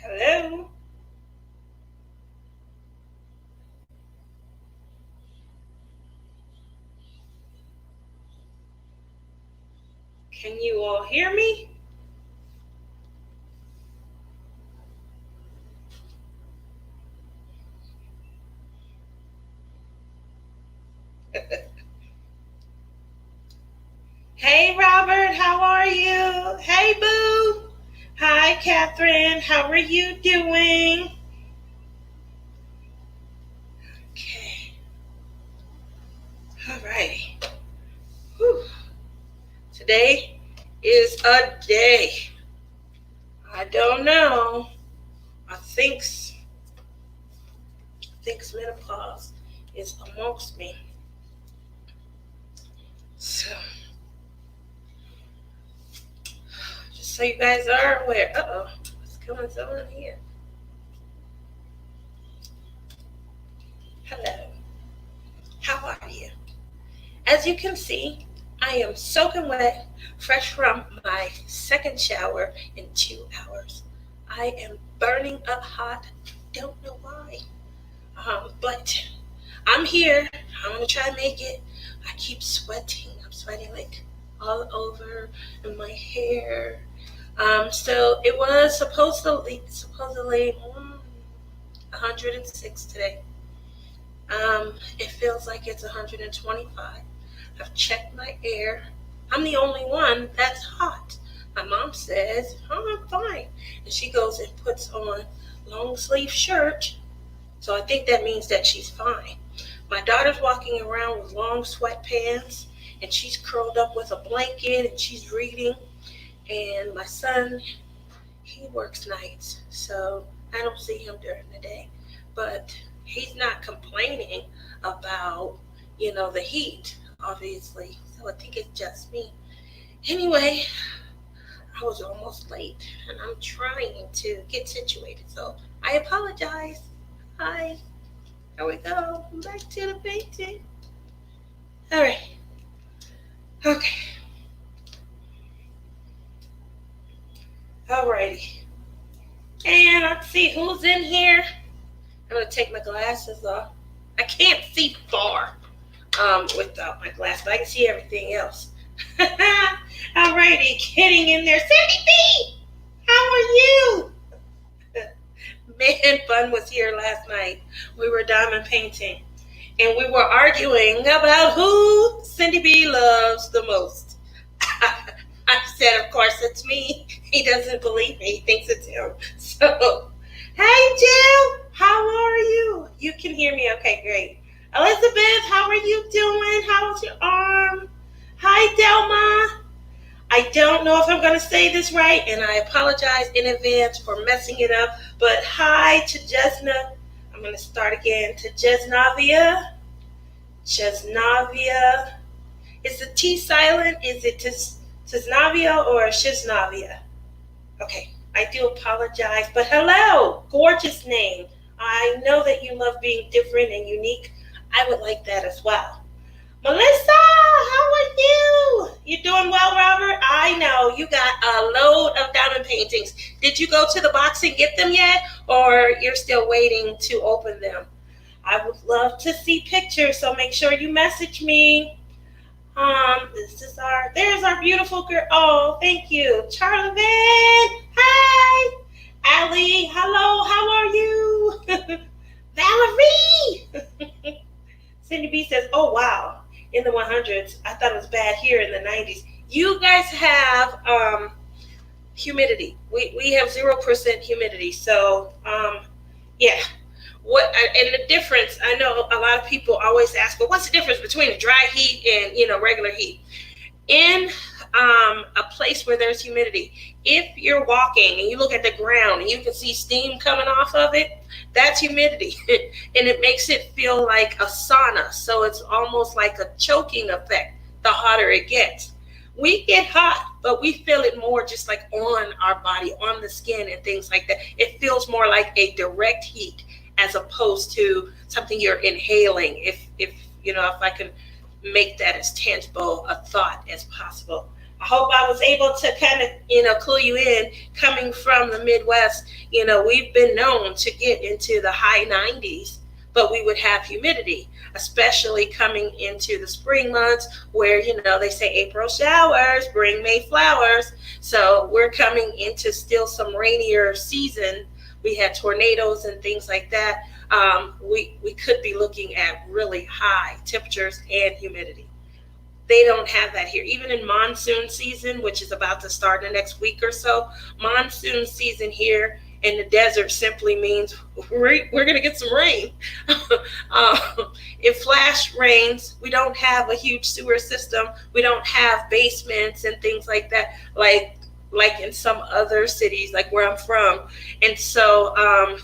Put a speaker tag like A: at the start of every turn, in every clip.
A: Hello? Can you all hear me? Hey, Robert, how are you? Hey, Boo. Hi, Catherine. How are you doing? Okay. All righty. Whew. Today is a day. I don't know. I think, menopause is amongst me. So, just so you guys are aware. Uh-oh. What's going on here? Hello. How are you? As you can see, I am soaking wet, fresh from my second shower in 2 hours. I am burning up hot. Don't know why. But I'm here. I'm gonna try to make it. I keep sweating. I'm sweating like all over in my hair. So it was supposedly 106 today. It feels like it's 125. I've checked my air. I'm the only one that's hot. My mom says, "Oh, I'm fine." And she goes and puts on long sleeve shirt. So I think that means that she's fine. My daughter's walking around with long sweatpants and she's curled up with a blanket and she's reading. And my son, he works nights, so I don't see him during the day. But he's not complaining about, the heat, obviously. So I think it's just me. Anyway, I was almost late and I'm trying to get situated. So I apologize. Hi. Here we go. Back to the painting. All right. Okay. Alrighty. And let's see who's in here. I'm gonna take my glasses off. I can't see far without my glasses, but I can see everything else. Alrighty, getting in there. Cindy B, how are you? Man, fun was here last night. We were diamond painting, and we were arguing about who Cindy B loves the most. I said, of course, it's me. He doesn't believe me. He thinks it's him. So, hey, Jill, how are you? You can hear me. Okay, great. Elizabeth, how are you doing? How's your arm? Hi, Delma. I don't know if I'm going to say this right, and I apologize in advance for messing it up. But hi to Jesna. I'm going to start again. To Jesnavia. Jesnavia. Is the T silent? Is it Tisnavia or Shiznavia? Okay, I do apologize, but hello, gorgeous name. I know that you love being different and unique. I would like that as well. Melissa, how are you? You doing well, Robert? I know you got a load of diamond paintings. Did you go to the box and get them yet, or you're still waiting to open them? I would love to see pictures, so make sure you message me. There's our beautiful girl. Oh, thank you. Charlie Van. Hi. Allie, hello, how are you? Valerie. Cindy B says, oh, wow. In the 100s. I thought it was bad here in the 90s. You guys have humidity. We have 0% humidity. So, yeah. And the difference, I know a lot of people always ask, well, what's the difference between a dry heat and regular heat? In a place where there's humidity, if you're walking and you look at the ground and you can see steam coming off of it, that's humidity. And it makes it feel like a sauna. So it's almost like a choking effect the hotter it gets. We get hot, but we feel it more just like on our body, on the skin and things like that. It feels more like a direct heat as opposed to something you're inhaling. If I can make that as tangible a thought as possible. I hope I was able to kind of, clue you in. Coming from the Midwest, we've been known to get into the high 90s, but we would have humidity, especially coming into the spring months where, they say April showers bring May flowers. So we're coming into still some rainier season. We had tornadoes and things like that. We could be looking at really high temperatures and humidity. They don't have that here. Even in monsoon season, which is about to start in the next week or so, monsoon season here in the desert simply means we're going to get some rain. It flash rains. We don't have a huge sewer system. We don't have basements and things like that, like in some other cities, like where I'm from. And so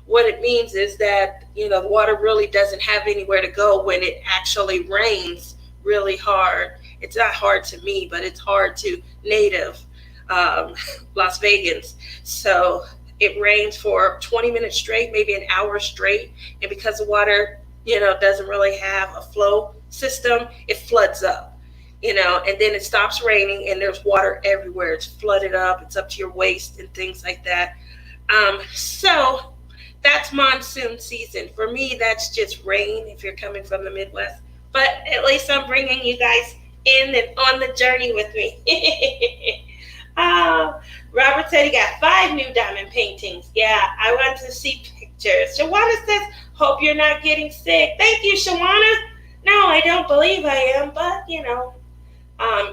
A: what it means is that, the water really doesn't have anywhere to go when it actually rains really hard. It's not hard to me, but it's hard to native Las Vegans. So it rains for 20 minutes straight, maybe an hour straight. And because the water, doesn't really have a flow system, it floods up, and then it stops raining and there's water everywhere. It's flooded up. It's up to your waist and things like that. So that's monsoon season. For me, that's just rain if you're coming from the Midwest. But at least I'm bringing you guys in and on the journey with me. Robert said he got 5 new diamond paintings. Yeah, I want to see pictures. Shawana says, hope you're not getting sick. Thank you, Shawana. No, I don't believe I am, but,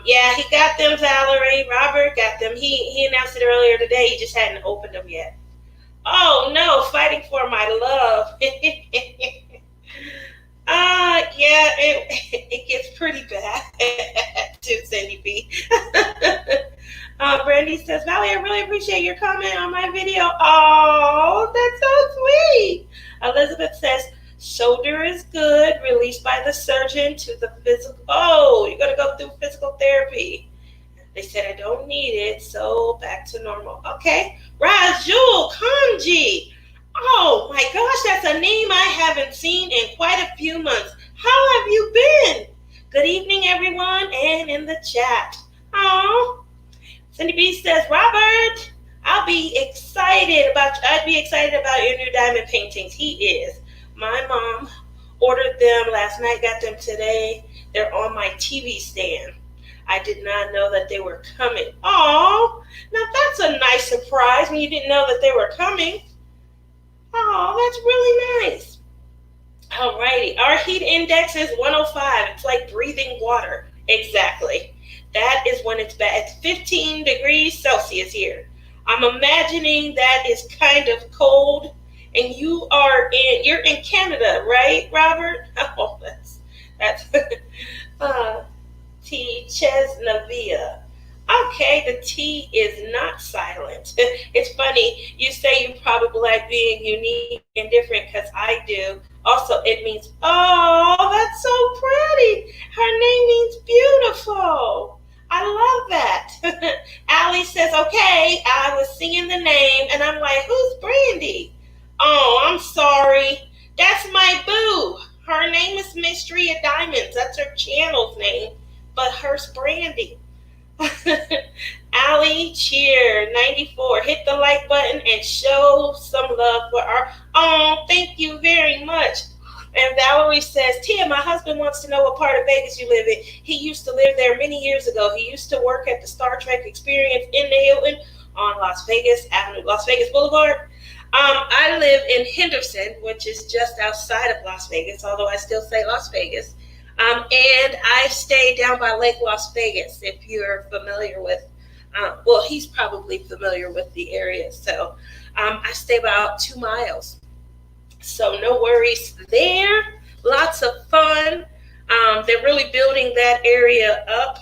A: yeah, he got them, Valerie. Robert got them. He announced it earlier today. He just hadn't opened them yet. Oh, no, fighting for my love. Yeah, it gets pretty bad too, Cindy B. Brandy says, Valley, I really appreciate your comment on my video. Oh, that's so sweet. Elizabeth says, shoulder is good, released by the surgeon to the physical. Oh, you're going to go through physical therapy. They said I don't need it, so back to normal. Okay. Rajul Kanji. Oh my gosh, that's a name I haven't seen in quite a few months. How have you been? Good evening, everyone, and in the chat. Oh, Cindy B says, Robert, I'd be excited about your new diamond paintings. He is. My mom ordered them last night, got them today. They're on my TV stand. I did not know that they were coming. Oh, now that's a nice surprise when you didn't know that they were coming. Oh, that's really nice. All righty. Our heat index is 105. It's like breathing water. Exactly. That is when it's bad. It's 15 degrees Celsius here. I'm imagining that is kind of cold. And you're in Canada, right, Robert? Oh, that's T. Chesnavia. Okay, the T is not silent. It's funny. You say you probably like being unique and different because I do. Also, it means, oh, that's so pretty. Her name means beautiful. I love that. Allie says, okay, I was singing the name and I'm like, who's Brandy? Oh, I'm sorry. That's my boo. Her name is Mystery of Diamonds. That's her channel's name, but hers Brandy. Allie Cheer 94, hit the like button and show some love for our. Oh, thank you very much. And Valerie says, Tia, my husband wants to know what part of Vegas you live in. He used to live there many years ago. He used to work at the Star Trek Experience in the Hilton on Las Vegas Avenue, Las Vegas Boulevard. I live in Henderson, which is just outside of Las Vegas, although I still say Las Vegas. And I stay down by Lake Las Vegas, if you're familiar with, well, he's probably familiar with the area. So I stay about 2 miles. So no worries there. Lots of fun. They're really building that area up.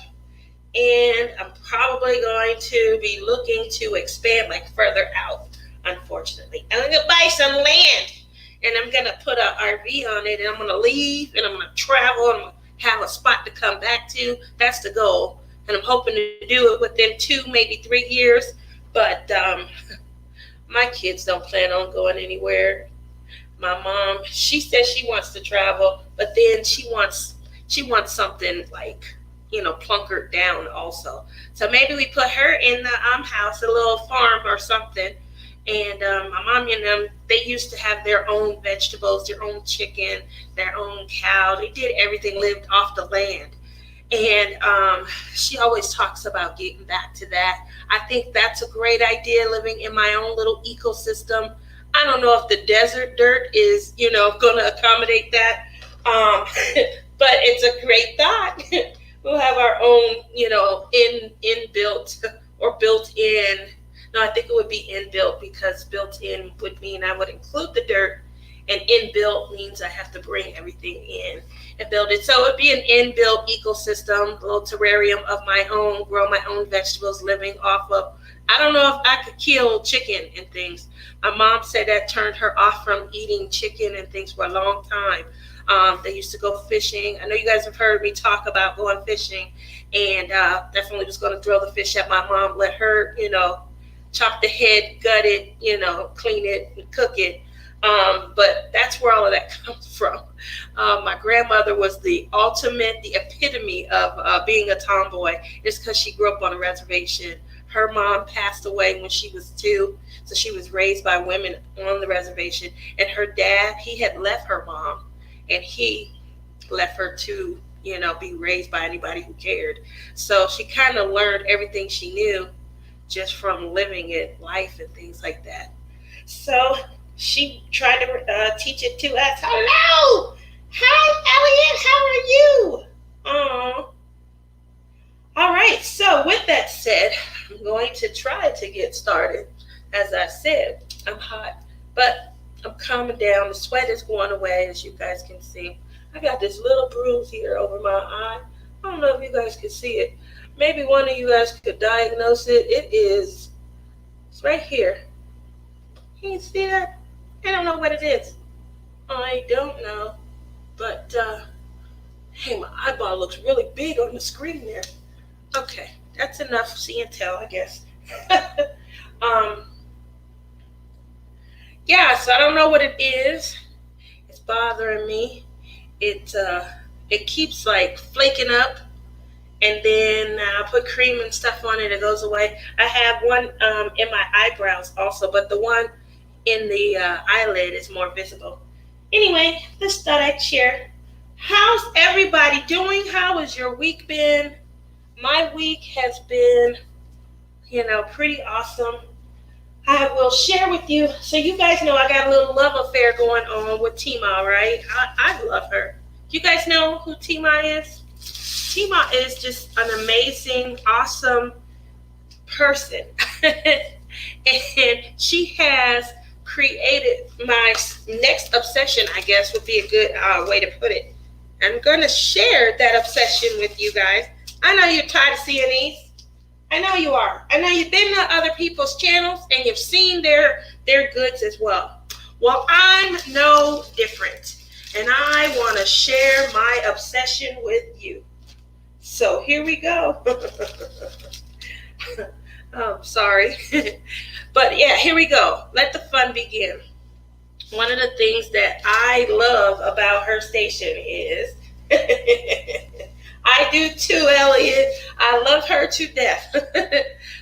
A: And I'm probably going to be looking to expand like further out, unfortunately. I'm going to buy some land. And I'm going to put an RV on it, and I'm going to leave, and I'm going to travel, and I'm going to have a spot to come back to. That's the goal. And I'm hoping to do it within 2, maybe 3 years. But my kids don't plan on going anywhere. My mom, she says she wants to travel, but then she wants something like plunkered down also. So maybe we put her in the house, a little farm or something. And my mom and them, they used to have their own vegetables, their own chicken, their own cow. They did everything, lived off the land. And she always talks about getting back to that. I think that's a great idea, living in my own little ecosystem. I don't know if the desert dirt is, going to accommodate that. But it's a great thought. We'll have our own, inbuilt or built in. No, I think it would be inbuilt, because built in would mean I would include the dirt, and inbuilt means I have to bring everything in and build it. So it would be an inbuilt ecosystem, a little terrarium of my own, grow my own vegetables, living off of. I don't know if I could kill chicken and things. My mom said that turned her off from eating chicken and things for a long time. They used to go fishing. I know you guys have heard me talk about going fishing, and definitely was going to throw the fish at my mom, let her, chop the head, gut it, clean it, and cook it. But that's where all of that comes from. My grandmother was the epitome of being a tomboy. It's because she grew up on a reservation. Her mom passed away when she was 2, so she was raised by women on the reservation. And her dad, he had left her mom, and he left her to, be raised by anybody who cared. So she kind of learned everything she knew just from living it, life and things like that. So she tried to teach it to us. Hello! Hi, Elliot. How are you? Oh. All right. So with that said, I'm going to try to get started. As I said, I'm hot, but I'm calming down. The sweat is going away, as you guys can see. I got this little bruise here over my eye. I don't know if you guys can see it. Maybe one of you guys could diagnose it. It's right here. Can you see that? I don't know what it is. I don't know. But, hey, my eyeball looks really big on the screen there. Okay, that's enough see and tell, I guess. Yeah, so I don't know what it is. It's bothering me. It keeps like flaking up, and then I put cream and stuff on it. It goes away. I have one in my eyebrows also, but the one in the eyelid is more visible. Anyway, just thought I'd share. How's everybody doing? How has your week been? My week has been, pretty awesome. I will share with you. So you guys know I got a little love affair going on with Tima, right? I love her. You guys know who Tima is? Tima is just an amazing, awesome person. And she has created my next obsession, I guess would be a good way to put it. I'm going to share that obsession with you guys. I know you're tired of seeing these. I know you are. I know you've been to other people's channels and you've seen their goods as well. Well, I'm no different. And I want to share my obsession with you. So here we go. Sorry. But yeah, here we go. Let the fun begin. One of the things that I love about her station is I do too, Elliot. I love her to death.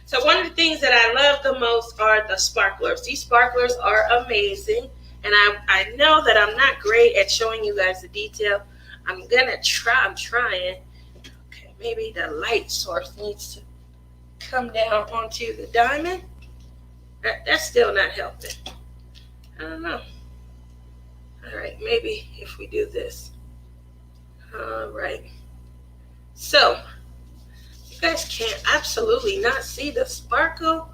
A: So one of the things that I love the most are the sparklers. These sparklers are amazing. And I know that I'm not great at showing you guys the detail. I'm trying. Okay, maybe the light source needs to come down onto the diamond. That's still not helping. I don't know. All right, maybe if we do this. All right. So, you guys can't absolutely not see the sparkle.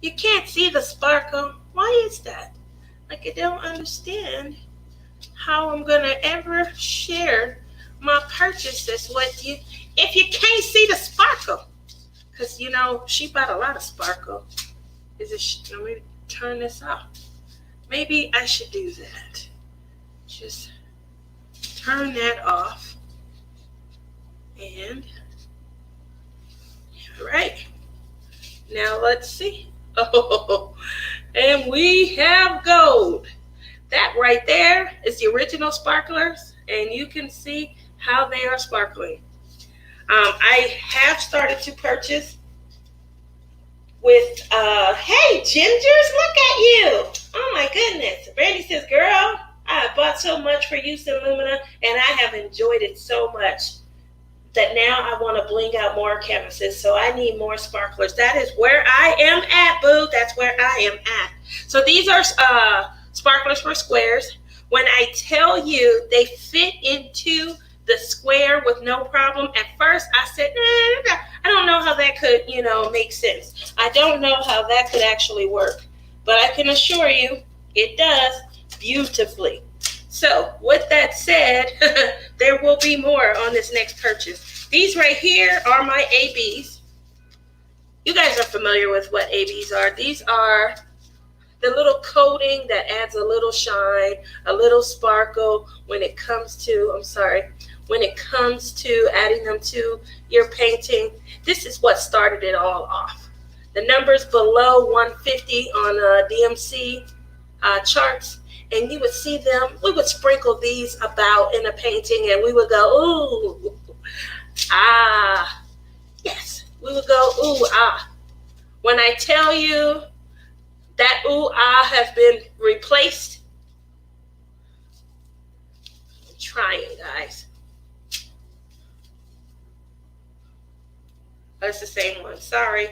A: You can't see the sparkle. Why is that? Like, I don't understand how I'm going to ever share my purchases with you if you can't see the sparkle. Because, she bought a lot of sparkle. Let me turn this off. Maybe I should do that. Just turn that off. And, all right. Now let's see. Oh, and we have gold. That right there is the original sparklers, and you can see how they are sparkling. I have started to purchase with, hey, Gingers, look at you. Oh my goodness. Brandy says, girl, I bought so much for Houston Lumina and I have enjoyed it so much that now I want to bling out more canvases. So I need more sparklers. That is where I am at, boo. That's where I am at. So these are sparklers for squares. When I tell you they fit into the square with no problem, at first I said, I don't know how that could, make sense. I don't know how that could actually work. But I can assure you it does beautifully. So with that said, there will be more on this next purchase. These right here are my ABs. You guys are familiar with what ABs are. These are the little coating that adds a little shine, a little sparkle when it comes to adding them to your painting. This is what started it all off. The numbers below 150 on DMC charts, and you would see them. We would sprinkle these about in a painting, and we would go, ooh, ah, yes. We would go, ooh, ah. When I tell you that ooh, ah has been replaced, I'm trying, guys. That's the same one, sorry.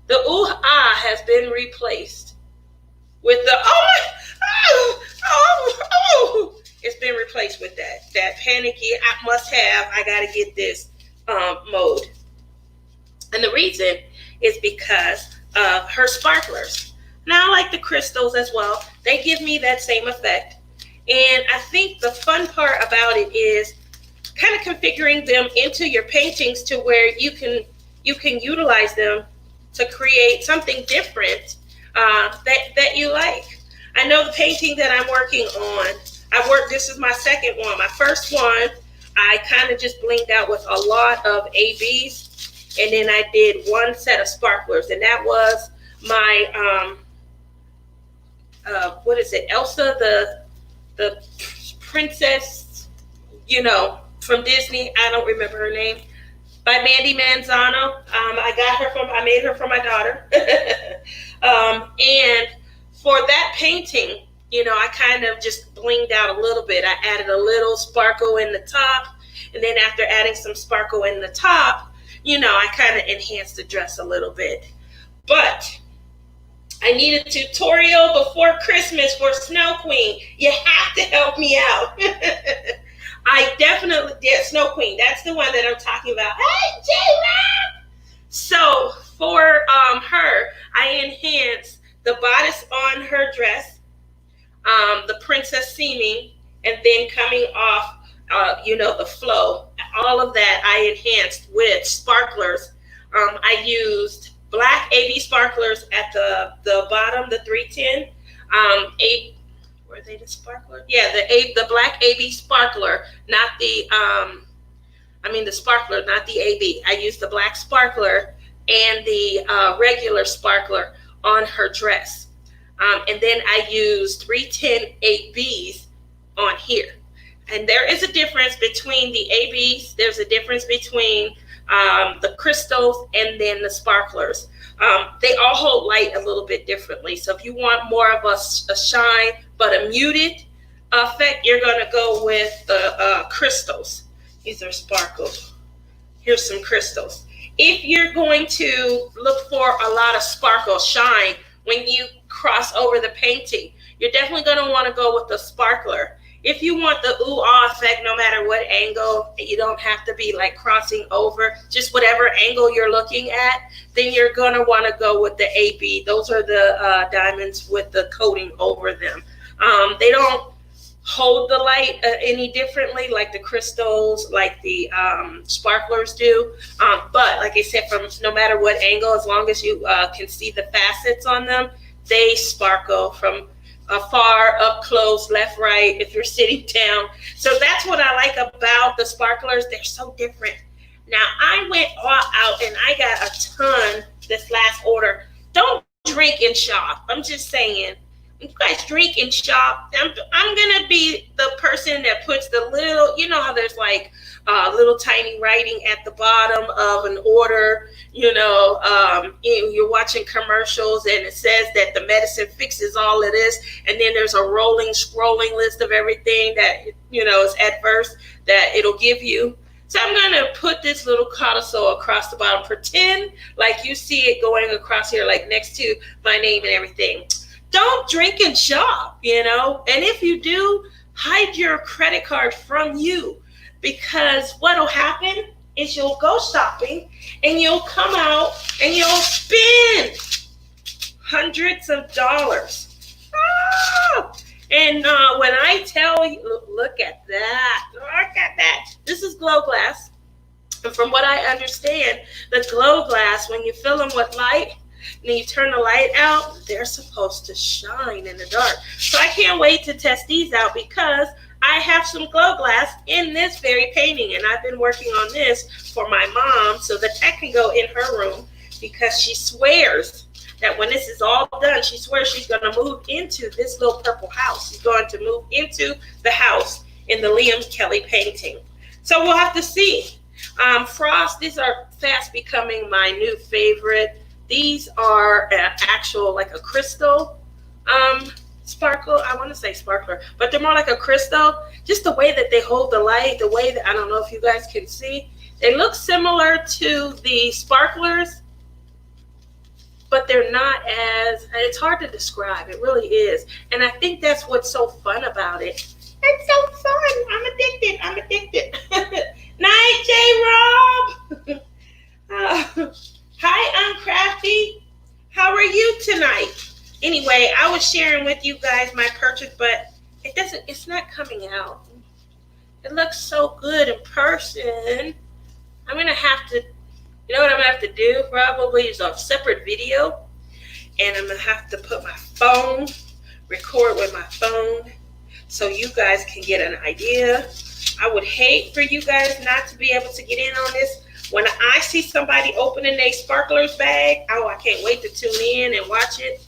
A: The ooh, ah has been replaced with the it's been replaced with that panicky, I must have, I gotta get this mode. And the reason is because of her sparklers. Now I like the crystals as well. They give me that same effect. And I think the fun part about it is kind of configuring them into your paintings to where you can utilize them to create something different that you like. I know the painting that I'm working on, this is my second one. My first one, I kind of just blinged out with a lot of ABs, and then I did one set of sparklers, and that was my, Elsa, the princess, from Disney. I don't remember her name. By Mandy Manzano. I made her for my daughter. And for that painting, I kind of just blinged out a little bit. I added a little sparkle in the top. And then after adding some sparkle in the top, I kind of enhanced the dress a little bit. But I need a tutorial before Christmas for Snow Queen. You have to help me out. I definitely did. Snow Queen. That's the one that I'm talking about. Hey, J-Rock! So for her, I enhanced the bodice on her dress, the princess seaming, and then coming off, the flow. All of that I enhanced with sparklers. I used black AB sparklers at the bottom, the 310. Were they the sparkler? Yeah, the black AB sparkler, not the the sparkler, not the AB. I used the black sparkler and the regular sparkler on her dress. And then I used 310 ABs on here. And there is a difference between the ABs. There's a difference between the crystals and then the sparklers. They all hold light a little bit differently. So if you want more of a shine but a muted effect, you're going to go with the crystals. These are sparkles. Here's some crystals. If you're going to look for a lot of sparkle shine when you cross over the painting, you're definitely going to want to go with the sparkler. If you want the ooh-ah effect, no matter what angle, you don't have to be like crossing over, just whatever angle you're looking at, then you're going to want to go with the AB. Those are the diamonds with the coating over them. They don't hold the light any differently like the crystals, like the sparklers do. But like I said, from no matter what angle, as long as you can see the facets on them, they sparkle from far, up close, left, right, if you're sitting down. So that's what I like about the sparklers. They're so different. Now, I went all out and I got a ton this last order. Don't drink and shop. I'm just saying, You guys drink and shop. I'm gonna be the person that puts the little, you know how there's like little tiny writing at the bottom of an order. You're watching commercials and it says that the medicine fixes all of this, and then there's a rolling, scrolling list of everything that is adverse that it'll give you. So I'm going to put this little codicil across the bottom. Pretend like you see it going across here, like next to my name and everything. Don't drink and shop, And if you do, hide your credit card from you. Because what'll happen is you'll go shopping and you'll come out and you'll spend hundreds of dollars. And when I tell you, look at that. This is Glow Glass. And from what I understand, the Glow Glass, when you fill them with light, and you turn the light out, they're supposed to shine in the dark. So I can't wait to test these out because I have some Glow Glass in this very painting. And I've been working on this for my mom so that I can go in her room because she swears that when this is all done, she swears she's going to move into this little purple house. She's going to move into the house in the Liam Kelly painting. So we'll have to see. Frost, these are fast becoming my new favorite. These are actual, like a crystal sparkle. I want to say sparkler, but they're more like a crystal. Just the way that they hold the light, the way that, I don't know if you guys can see. They look similar to the sparklers, but they're not it's hard to describe. It really is. And I think that's what's so fun about it. It's so fun. I'm addicted. Night, J-Rob. Hi, Uncrafty. How are you tonight? Anyway, I was sharing with you guys my purchase, but it's not coming out. It looks so good in person. I'm going to have to, you know what I'm going to have to do? Probably is a separate video. And I'm going to have to put my phone, record with my phone, so you guys can get an idea. I would hate for you guys not to be able to get in on this. When I see somebody opening their sparklers bag, I can't wait to tune in and watch it.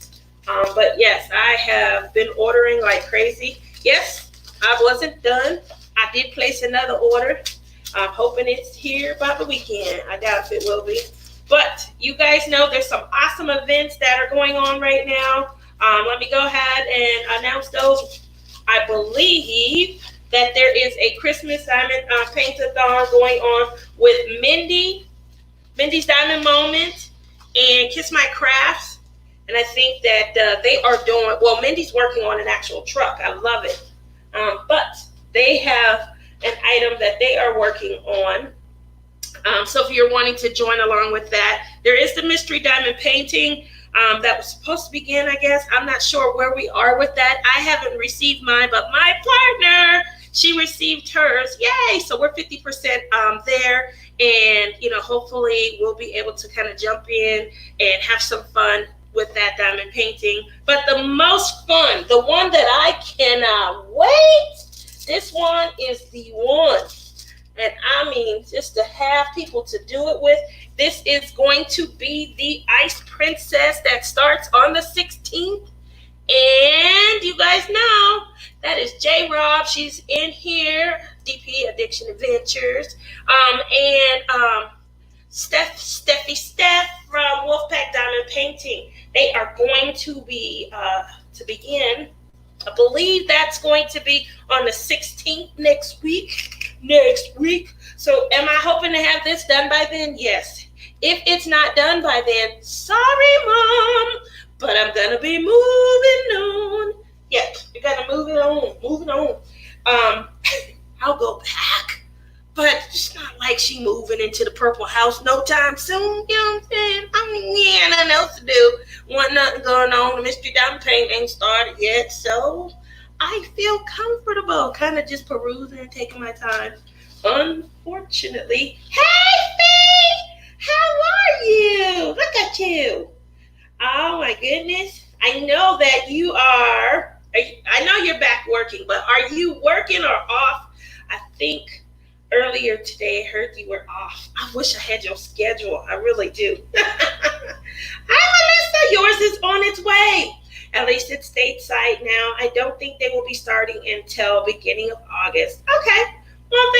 A: But yes, I have been ordering like crazy. Yes, I wasn't done. I did place another order. I'm hoping it's here by the weekend. I doubt if it will be. But you guys know there's some awesome events that are going on right now. Let me go ahead and announce those. I believe that there is a Christmas Diamond Paint-a-thon going on with Mindy's Diamond Moment, and Kiss My Crafts. And I think that they are doing, well, Mindy's working on an actual truck. I love it. But they have an item that they are working on. So if you're wanting to join along with that, there is the Mystery Diamond Painting that was supposed to begin, I guess. I'm not sure where we are with that. I haven't received mine, but my partner, she received hers. Yay! So we're 50% there. And, hopefully we'll be able to kind of jump in and have some fun with that diamond painting. But the most fun, the one that I cannot wait, this one is the one. And I mean, just to have people to do it with. This is going to be the Ice Princess that starts on the 16th. And you guys know that is J-Rob. She's in here. DP Addiction Adventures. Steph from Wolfpack Diamond Painting. They are going to be, to begin, I believe that's going to be on the 16th next week. So am I hoping to have this done by then? Yes. If it's not done by then, sorry, Mom, but I'm going to be moving on. Yeah, we got to move it on. I'll go back, but it's not like she moving into the purple house no time soon. You know what I'm saying? I mean, yeah, nothing else to do. Nothing going on. The Mystery Diamond Paint ain't started yet, so I feel comfortable kind of just perusing and taking my time. Unfortunately, hey, Fee! How are you? Look at you. Oh, my goodness. I know that you are. I know you're back working, but are you working or off? I think earlier today I heard you were off. I wish I had your schedule. I really do. Hi, Melissa. Yours is on its way. At least it's stateside now. I don't think they will be starting until beginning of August. Okay. Well,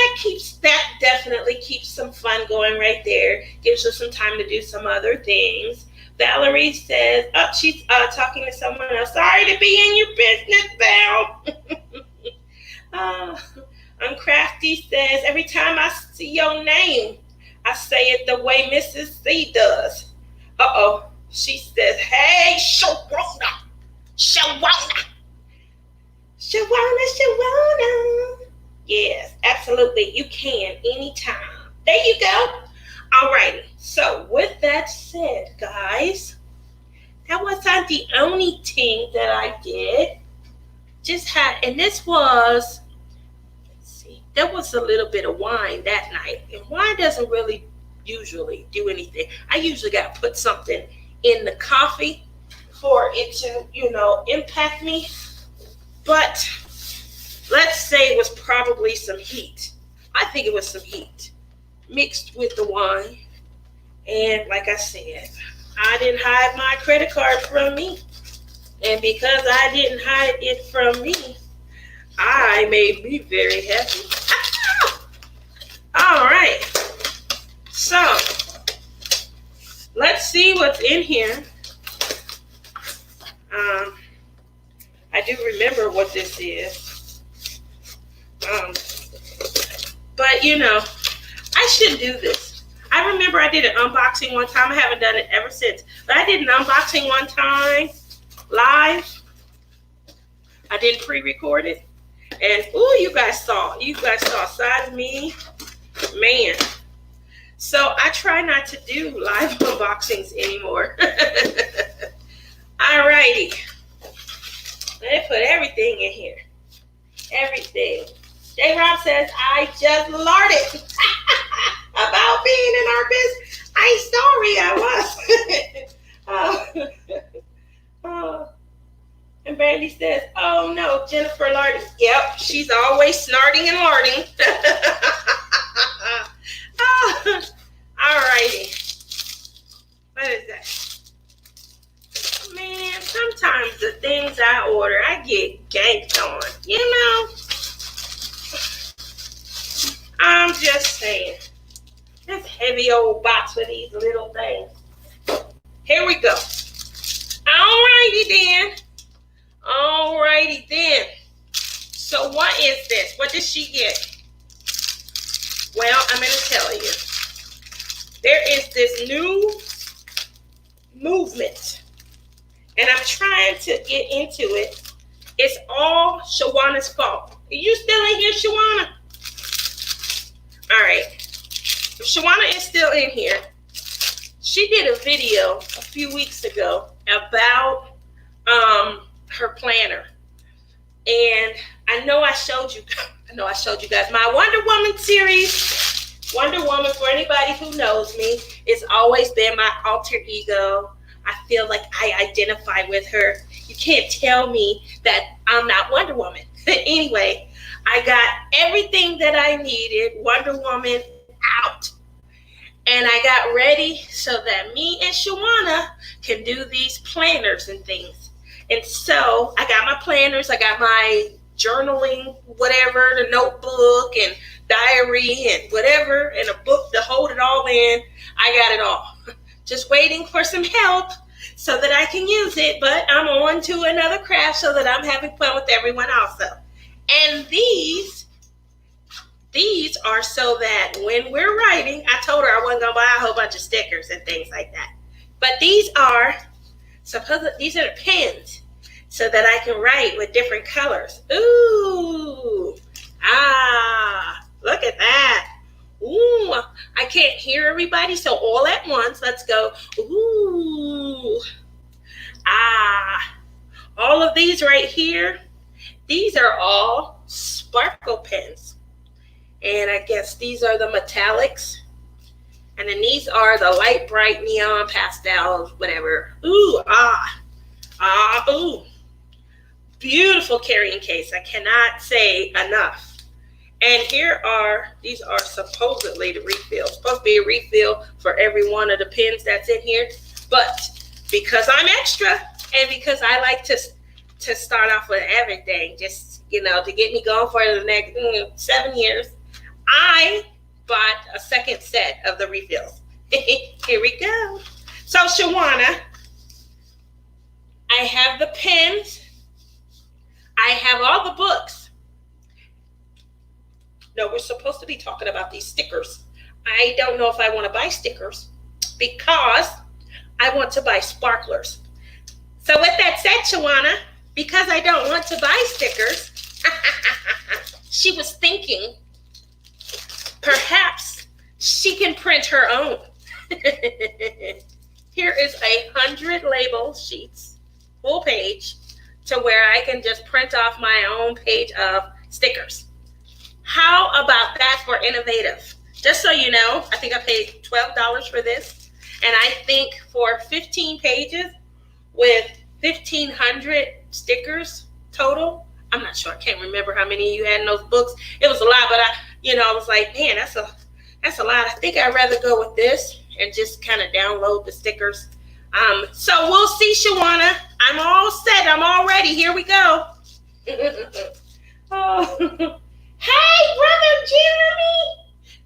A: that definitely keeps some fun going right there. Gives us some time to do some other things. Valerie says, oh, she's talking to someone else. Sorry to be in your business, Val. Uncrafty says, every time I see your name, I say it the way Mrs. C does. Uh-oh. She says, hey, Shawana. Yes, absolutely. You can anytime. There you go. Alrighty. So with that said, guys, that wasn't the only thing that I did. And this was, there was a little bit of wine that night. And wine doesn't really usually do anything. I usually got to put something in the coffee for it to, impact me. But let's say it was probably some heat. I think it was some heat mixed with the wine. And like I said, I didn't hide my credit card from me. And because I didn't hide it from me, I made me very happy. All right. So, let's see what's in here. I do remember what this is. But, I should do this. I remember I did an unboxing one time. I haven't done it ever since. But I did an unboxing one time live. I didn't pre-record it. And, you guys saw a side of me. Man. So I try not to do live unboxings anymore. Alrighty. Let me put everything in here. Everything. J. Rob says, I just larded about being in our business. I'm sorry I was. And Brandy says, oh no, Jennifer larding. Yep, she's always snarting and larding. Alrighty. What is that? Man, sometimes the things I order, I get ganked on. I'm just saying. This heavy old box with these little things. Here we go. Alrighty then. So what is this? What did she get? Well, I'm going to tell you. There is this new movement, and I'm trying to get into it. It's all Shawana's fault. Are you still in here, Shawana? All right. If Shawana is still in here, she did a video a few weeks ago about her planner. And I know I showed you guys my Wonder Woman series. Wonder Woman, for anybody who knows me, it's always been my alter ego. I feel like I identify with her. You can't tell me that I'm not Wonder Woman. Anyway, I got everything that I needed, Wonder Woman out. And I got ready so that me and Shawana can do these planners and things. And so I got my planners, I got my journaling, whatever, the notebook and diary and whatever, and a book to hold it all in. I got it all. Just waiting for some help so that I can use it. But I'm on to another craft so that I'm having fun with everyone also. And these are so that when we're writing, I told her I wasn't going to buy a whole bunch of stickers and things like that. But these are the pens so that I can write with different colors. Ooh. Look at that. Ooh. I can't hear everybody, so all at once, let's go. Ooh. All of these right here, these are all sparkle pens. And I guess these are the metallics. And then these are the light, bright, neon, pastels, whatever. Ooh, ooh. Beautiful carrying case. I cannot say enough. And these are supposedly the refills. Supposed to be a refill for every one of the pens that's in here. But because I'm extra, And because I like to start off with everything, just, to get me going for the next 7 years, I bought a second set of the refills. Here we go. So, Shawana, I have the pens. I have all the books. No, we're supposed to be talking about these stickers. I don't know if I want to buy stickers because I want to buy sparklers. So with that said, Shawana, because I don't want to buy stickers, she was thinking perhaps she can print her own. Here is 100 label sheets, full page, to where I can just print off my own page of stickers. How about that for innovative? Just so you know, I think I paid $12 for this. And I think for 15 pages with 1,500 stickers total, I'm not sure. I can't remember how many you had in those books. It was a lot, but I was like, man, that's a lot. I think I'd rather go with this and just kind of download the stickers. So we'll see, Shawana. I'm all set. I'm all ready. Here we go. Oh. Hey, brother Jeremy.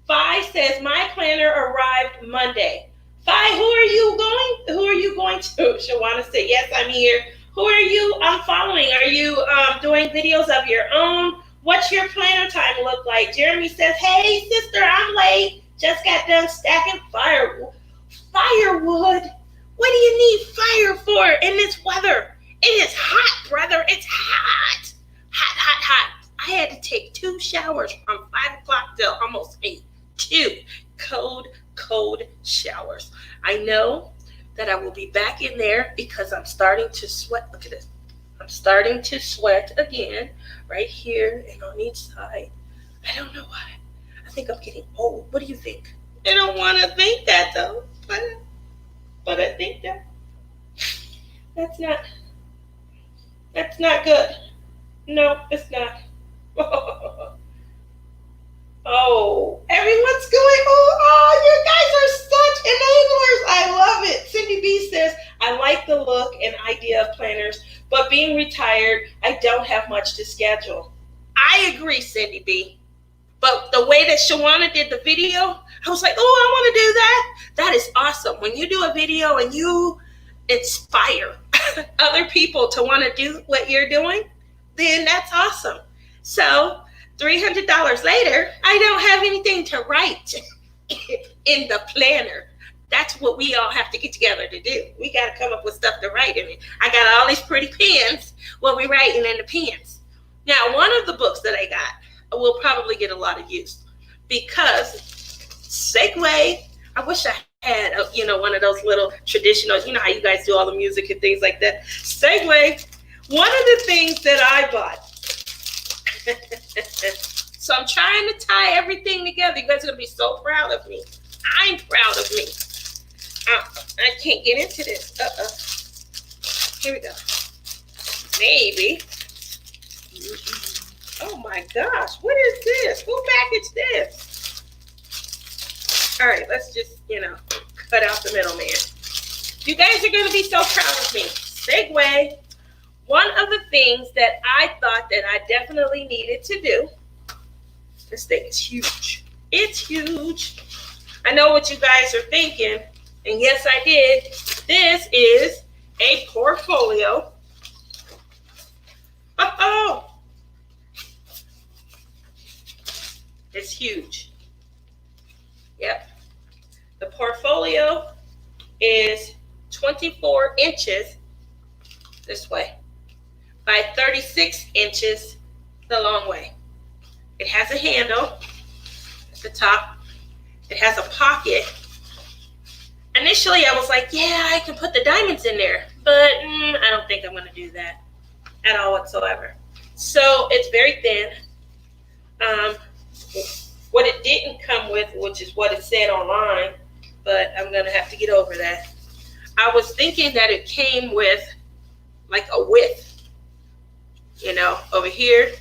A: Fi says my planner arrived Monday. Fi, who are you going to? Shawana said, yes, I'm here. Who are you following? Are you doing videos of your own? What's your planner time look like? Jeremy says, hey, sister, I'm late. Just got done stacking firewood. Firewood? What do you need fire for in this weather? It is hot, brother. It's hot. Hot, hot, hot. I had to take 2 showers from 5 o'clock till almost 8. 2 cold showers. I know that I will be back in there because I'm starting to sweat. Look at this. I'm starting to sweat again right here and on each side. I don't know why. I think I'm getting old. What do you think? I don't want to think that though. But I think that's not good. No, it's not. Oh, everyone's going, you guys are such enablers. I love it. Cindy B says, I like the look and idea of planners, but being retired, I don't have much to schedule. I agree, Cindy B. But the way that Shawana did the video, I was like, I want to do that. That is awesome. When you do a video and you inspire other people to want to do what you're doing, then that's awesome. So $300 later, I don't have anything to write in the planner. That's what we all have to get together to do. We got to come up with stuff to write in it. I got all these pretty pens. What we writing in the pens. Now, one of the books that I got will probably get a lot of use because Segway, I wish I had, one of those little traditional, how you guys do all the music and things like that. Segway, one of the things that I bought. So I'm trying to tie everything together. You guys are going to be so proud of me. I'm proud of me. I can't get into this. Here we go. Maybe. Oh my gosh. What is this? Who packaged this? All right. Let's just, cut out the middleman. You guys are going to be so proud of me. Segway. One of the things that I thought that I definitely needed to do, this thing is huge. It's huge. I know what you guys are thinking, and yes, I did. This is a portfolio. It's huge. Yep. The portfolio is 24 inches this way by 36 inches the long way. It has a handle at the top. It has a pocket. Initially, I was like, yeah, I can put the diamonds in there, but I don't think I'm going to do that at all whatsoever. So it's very thin. What it didn't come with, which is what it said online, but I'm going to have to get over that. I was thinking that it came with like a width. Over here,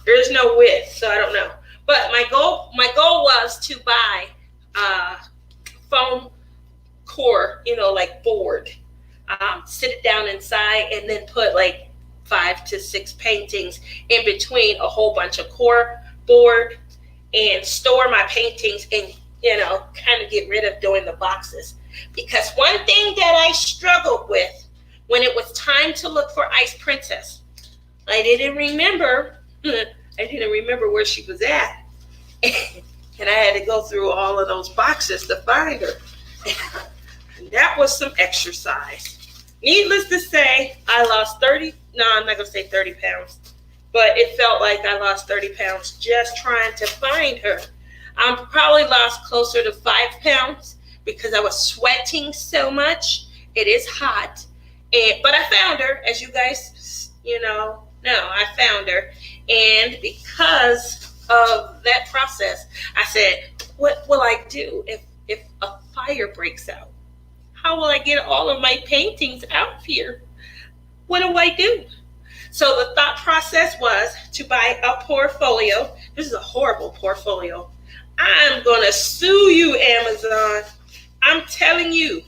A: there's no width, so I don't know. But my goal was to buy foam core, like board. sit it down inside, and then put like 5 to 6 paintings in between a whole bunch of core board, and store my paintings and, kind of get rid of doing the boxes. Because one thing that I struggled with when it was time to look for Ice Princess, I didn't remember where she was at. And I had to go through all of those boxes to find her. And that was some exercise. Needless to say, I lost 30, no, I'm not going to say 30 pounds, but it felt like I lost 30 pounds just trying to find her. I probably lost closer to 5 pounds because I was sweating so much. It is hot. But I found her, as you guys, know, I found her. And because of that process, I said, what will I do if a fire breaks out? How will I get all of my paintings out here? What do I do? So the thought process was to buy a portfolio. This is a horrible portfolio. I'm going to sue you, Amazon. I'm telling you,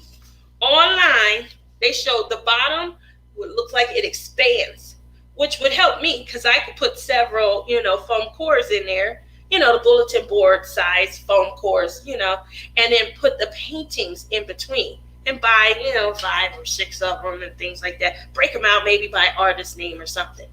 A: online, they showed the bottom would look like it expands, which would help me because I could put several, foam cores in there, the bulletin board size foam cores, and then put the paintings in between and buy, 5 or 6 of them and things like that. Break them out maybe by artist name or something.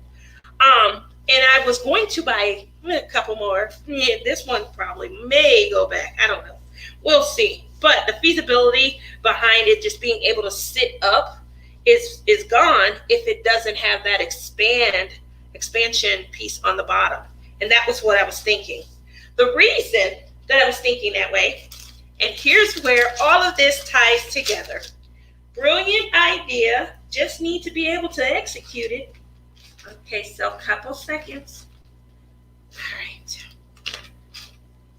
A: And I was going to buy a couple more. Yeah, this one probably may go back. I don't know. We'll see. But the feasibility behind it just being able to sit up is gone if it doesn't have that expansion piece on the bottom. And that was what I was thinking. The reason that I was thinking that way, and here's where all of this ties together. Brilliant idea, just need to be able to execute it. Okay, so a couple seconds. All right.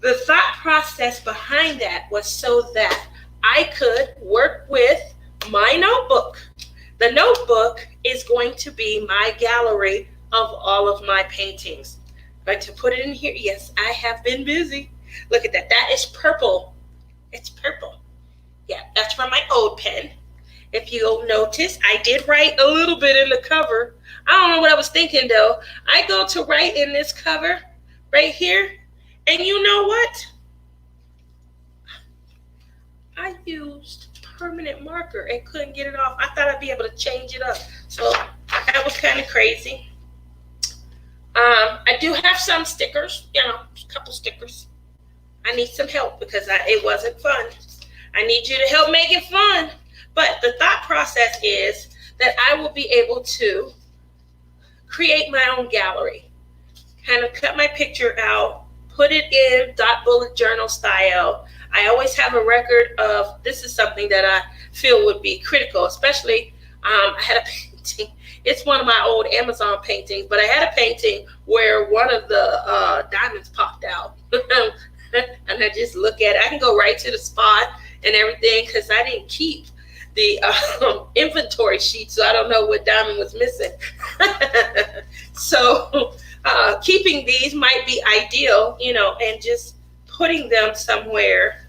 A: The thought process behind that was so that I could work with my notebook. The notebook is going to be my gallery of all of my paintings. But to put it in here, yes, I have been busy. Look at that. That is purple. It's purple. Yeah, that's from my old pen. If you'll notice, I did write a little bit in the cover. I don't know what I was thinking, though. I go to write in this cover right here, and you know what? I used permanent marker and couldn't get it off. I thought I'd be able to change it up. So that was kind of crazy. I do have some stickers, a couple stickers. I need some help because it wasn't fun. I need you to help make it fun. But the thought process is that I will be able to create my own gallery, kind of cut my picture out, put it in dot bullet journal style. I always have a record of, this is something that I feel would be critical, especially I had a painting. It's one of my old Amazon paintings, but I had a painting where one of the diamonds popped out. And I just look at it. I can go right to the spot and everything because I didn't keep the inventory sheet, so I don't know what diamond was missing. So keeping these might be ideal, and just putting them somewhere.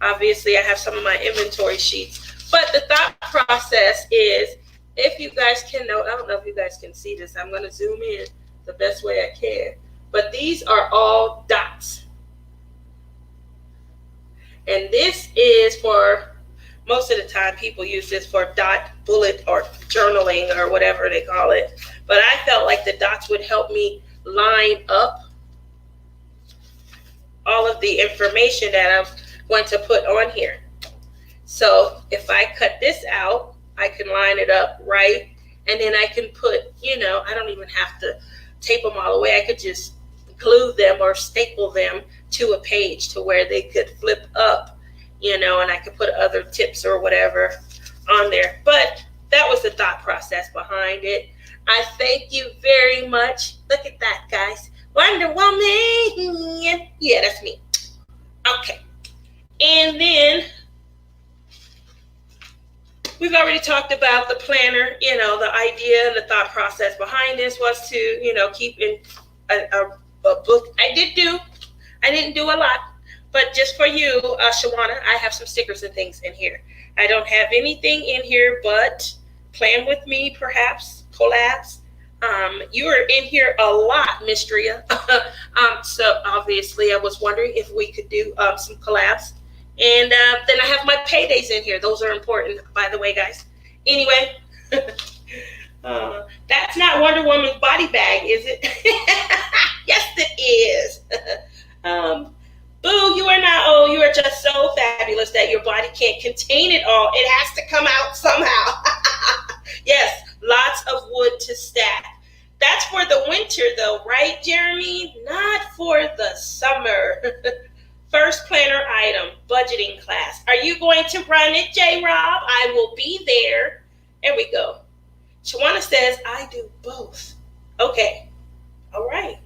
A: Obviously, I have some of my inventory sheets, but the thought process is, if you guys can know, I don't know if you guys can see this. I'm going to zoom in the best way I can, but these are all dots. And this is for, most of the time people use this for dot bullet or journaling or whatever they call it. But I felt like the dots would help me line up all of the information that I'm going to put on here. So if I cut this out, I can line it up right. And then I can put, I don't even have to tape them all the way. I could just glue them or staple them to a page to where they could flip up, and I could put other tips or whatever on there. But that was the thought process behind it. I thank you very much. Look at that, guys. Wonder Woman. Yeah, that's me. Okay. And then we've already talked about the planner, the idea and the thought process behind this was to, keep in a book. I didn't do a lot, but just for you, Shawana, I have some stickers and things in here. I don't have anything in here but Plan With Me, perhaps, collabs. You are in here a lot, Miss Drea. So obviously I was wondering if we could do some collabs. And then I have my paydays in here. Those are important, by the way, guys. Anyway, that's not Wonder Woman's body bag, is it? Yes, it is. Boo, you are not old. You are just so fabulous that your body can't contain it all. It has to come out somehow. Yes, lots of wood to stack. That's for the winter, though, right, Jeremy? Not for the summer. First planner item, budgeting class. Are you going to run it, J. Rob? I will be there. There we go. Shawana says, I do both. Okay. All right.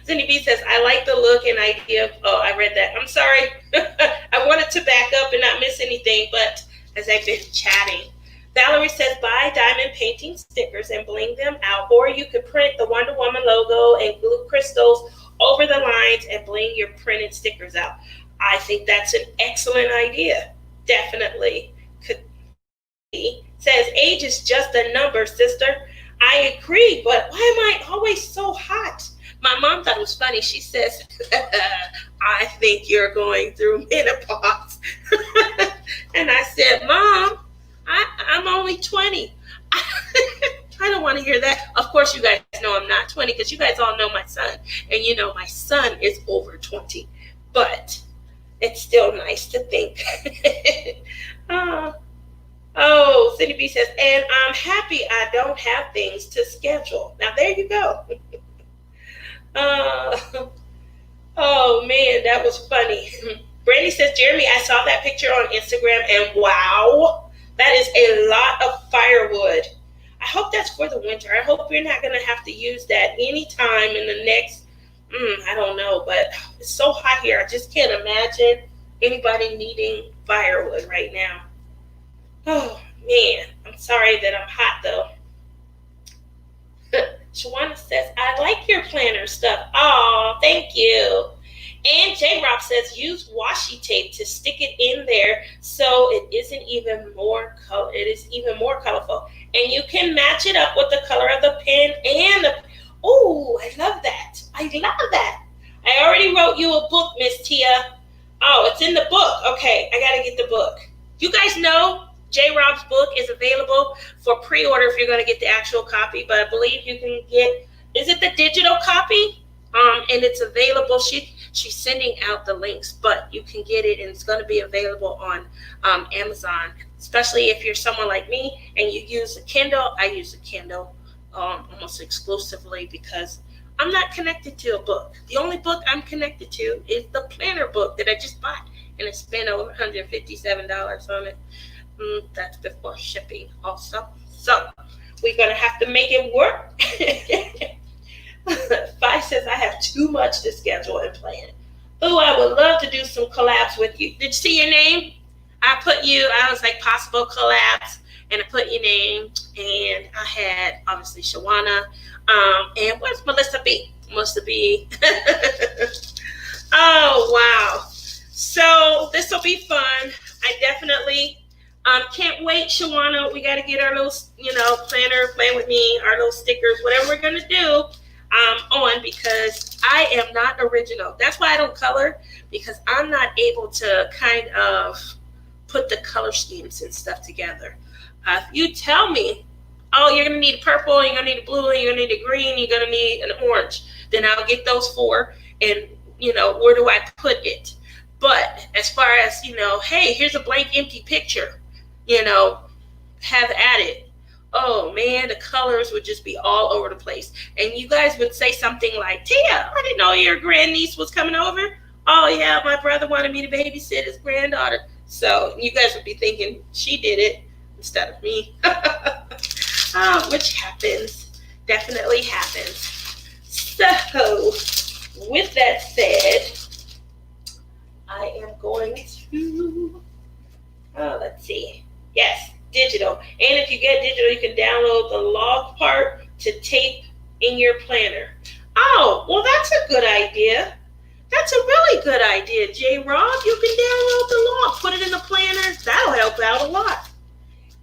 A: Cindy B says, I like the look and idea of, oh, I read that. I'm sorry. I wanted to back up and not miss anything, but as I've been chatting. Valerie says, buy diamond painting stickers and bling them out, or you could print the Wonder Woman logo and glue crystals over the lines and bling your printed stickers out. I think that's an excellent idea. Definitely. Could be. Says, age is just a number, sister. I agree, but why am I always so hot? My mom thought it was funny. She says, I think you're going through menopause. And I said, Mom, I'm only 20. I don't want to hear that. Of course, you guys know I'm not 20 because you guys all know my son. And you know my son is over 20. But it's still nice to think. Oh, Cindy B says, and I'm happy I don't have things to schedule. Now, there you go. Oh, man, that was funny. Brandy says, Jeremy, I saw that picture on Instagram, and wow, that is a lot of firewood. I hope that's for the winter. I hope you're not going to have to use that anytime in the next, I don't know, but it's so hot here. I just can't imagine anybody needing firewood right now. Oh, man, I'm sorry that I'm hot, though. Shawana says, I like your planner stuff. Oh, thank you. And J. Rob says, use washi tape to stick it in there so it isn't even more color. It is even more colorful. And you can match it up with the color of the pen and the... Oh, I love that. I love that. I already wrote you a book, Miss Tia. Oh, it's in the book. Okay, I got to get the book. You guys know J. Rob's book is available for pre-order if you're going to get the actual copy, but I believe you can get, is it the digital copy? And it's available. She's sending out the links, but you can get it, and it's going to be available on Amazon, especially if you're someone like me and you use a Kindle. I use a Kindle almost exclusively because I'm not connected to a book. The only book I'm connected to is the planner book that I just bought, and I spent over $157 on it. That's before shipping also. So we're going to have to make it work. 5 says, I have too much to schedule and plan. Oh, I would love to do some collabs with you. Did you see your name? I was like possible collabs, and I put your name, and I had obviously Shawana, and where's Melissa B? Melissa B. Oh, wow. So this will be fun. I definitely can't wait, Shawana. We got to get our little, planner, Plan With Me, our little stickers, whatever we're going to do on, because I am not original. That's why I don't color, because I'm not able to kind of put the color schemes and stuff together. If you tell me, oh, you're going to need purple, you're going to need a blue, you're going to need a green, you're going to need an orange, then I'll get those 4, and, where do I put it? But as far as, hey, here's a blank, empty picture, have at it. Oh, man, the colors would just be all over the place. And you guys would say something like, Tia, I didn't know your grandniece was coming over. Oh, yeah, my brother wanted me to babysit his granddaughter. So you guys would be thinking she did it instead of me. Which happens. Definitely happens. So, with that said, I am going to, let's see. Yes, digital. And if you get digital, you can download the log part to tape in your planner. Oh, well, that's a good idea. That's a really good idea, J. Rob. You can download the law, put it in the planner. That'll help out a lot.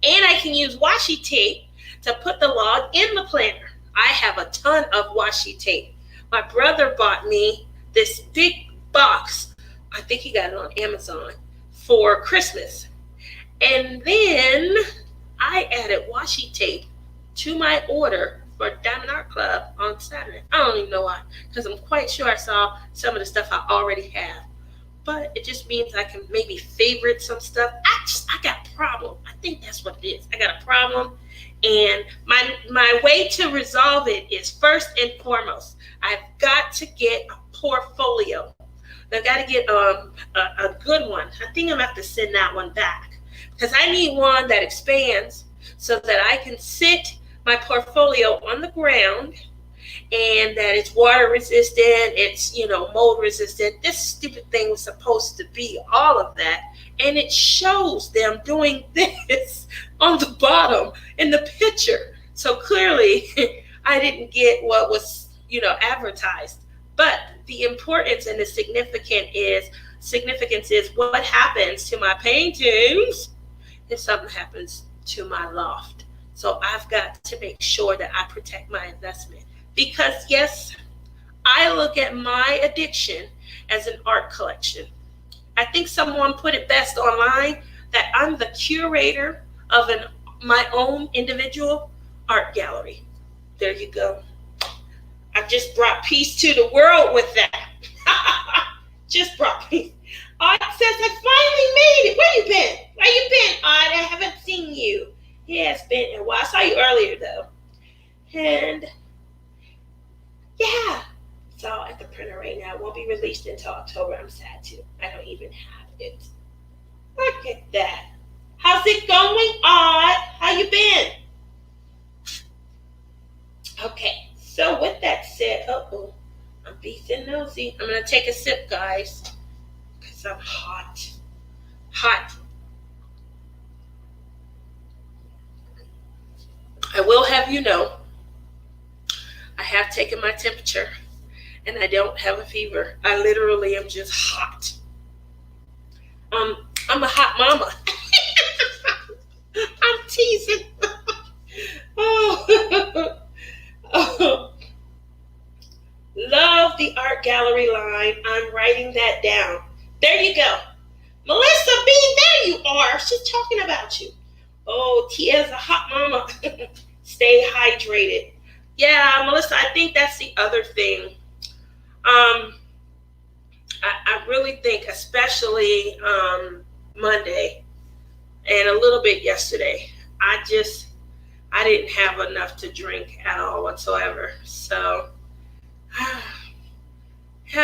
A: And I can use washi tape to put the log in the planner. I have a ton of washi tape. My brother bought me this big box. I think he got it on Amazon for Christmas. And then I added washi tape to my order for Diamond Art Club on Saturday. I don't even know why, because I'm quite sure I saw some of the stuff I already have. But it just means I can maybe favorite some stuff. I got a problem. I think that's what it is. I got a problem. And my way to resolve it is, first and foremost, I've got to get a portfolio. I've got to get a good one. I think I'm going to have to send that one back, because I need one that expands so that I can sit my portfolio on the ground, and that it's water resistant, it's, mold resistant. This stupid thing was supposed to be all of that. And it shows them doing this on the bottom in the picture. So clearly I didn't get what was, advertised. But the importance and the significance is what happens to my paintings if something happens to my loft. So I've got to make sure that I protect my investment. Because yes, I look at my addiction as an art collection. I think someone put it best online that I'm the curator of my own individual art gallery. There you go. I just brought peace to the world with that. Just brought peace. Odd says, I finally made it. Where you been? Where you been, Odd? I haven't seen you. Yeah, it's been a while. I saw you earlier, though. And yeah, it's all at the printer right now. It won't be released until October. I'm sad, too. I don't even have it. Look at that. How's it going, Odd? How you been? Okay, so with that said, I'm beefing nosy. I'm going to take a sip, guys, because I'm hot. Hot. I will have you know, I have taken my temperature and I don't have a fever. I literally am just hot. I'm a hot mama. I'm teasing. Oh. Love the art gallery line. I'm writing that down. There you go. Melissa B, there you are. She's talking about you. Oh, Tia's a hot mama. Stay hydrated. Yeah, Melissa, I think that's the other thing. I really think, especially Monday and a little bit yesterday, I didn't have enough to drink at all whatsoever. So I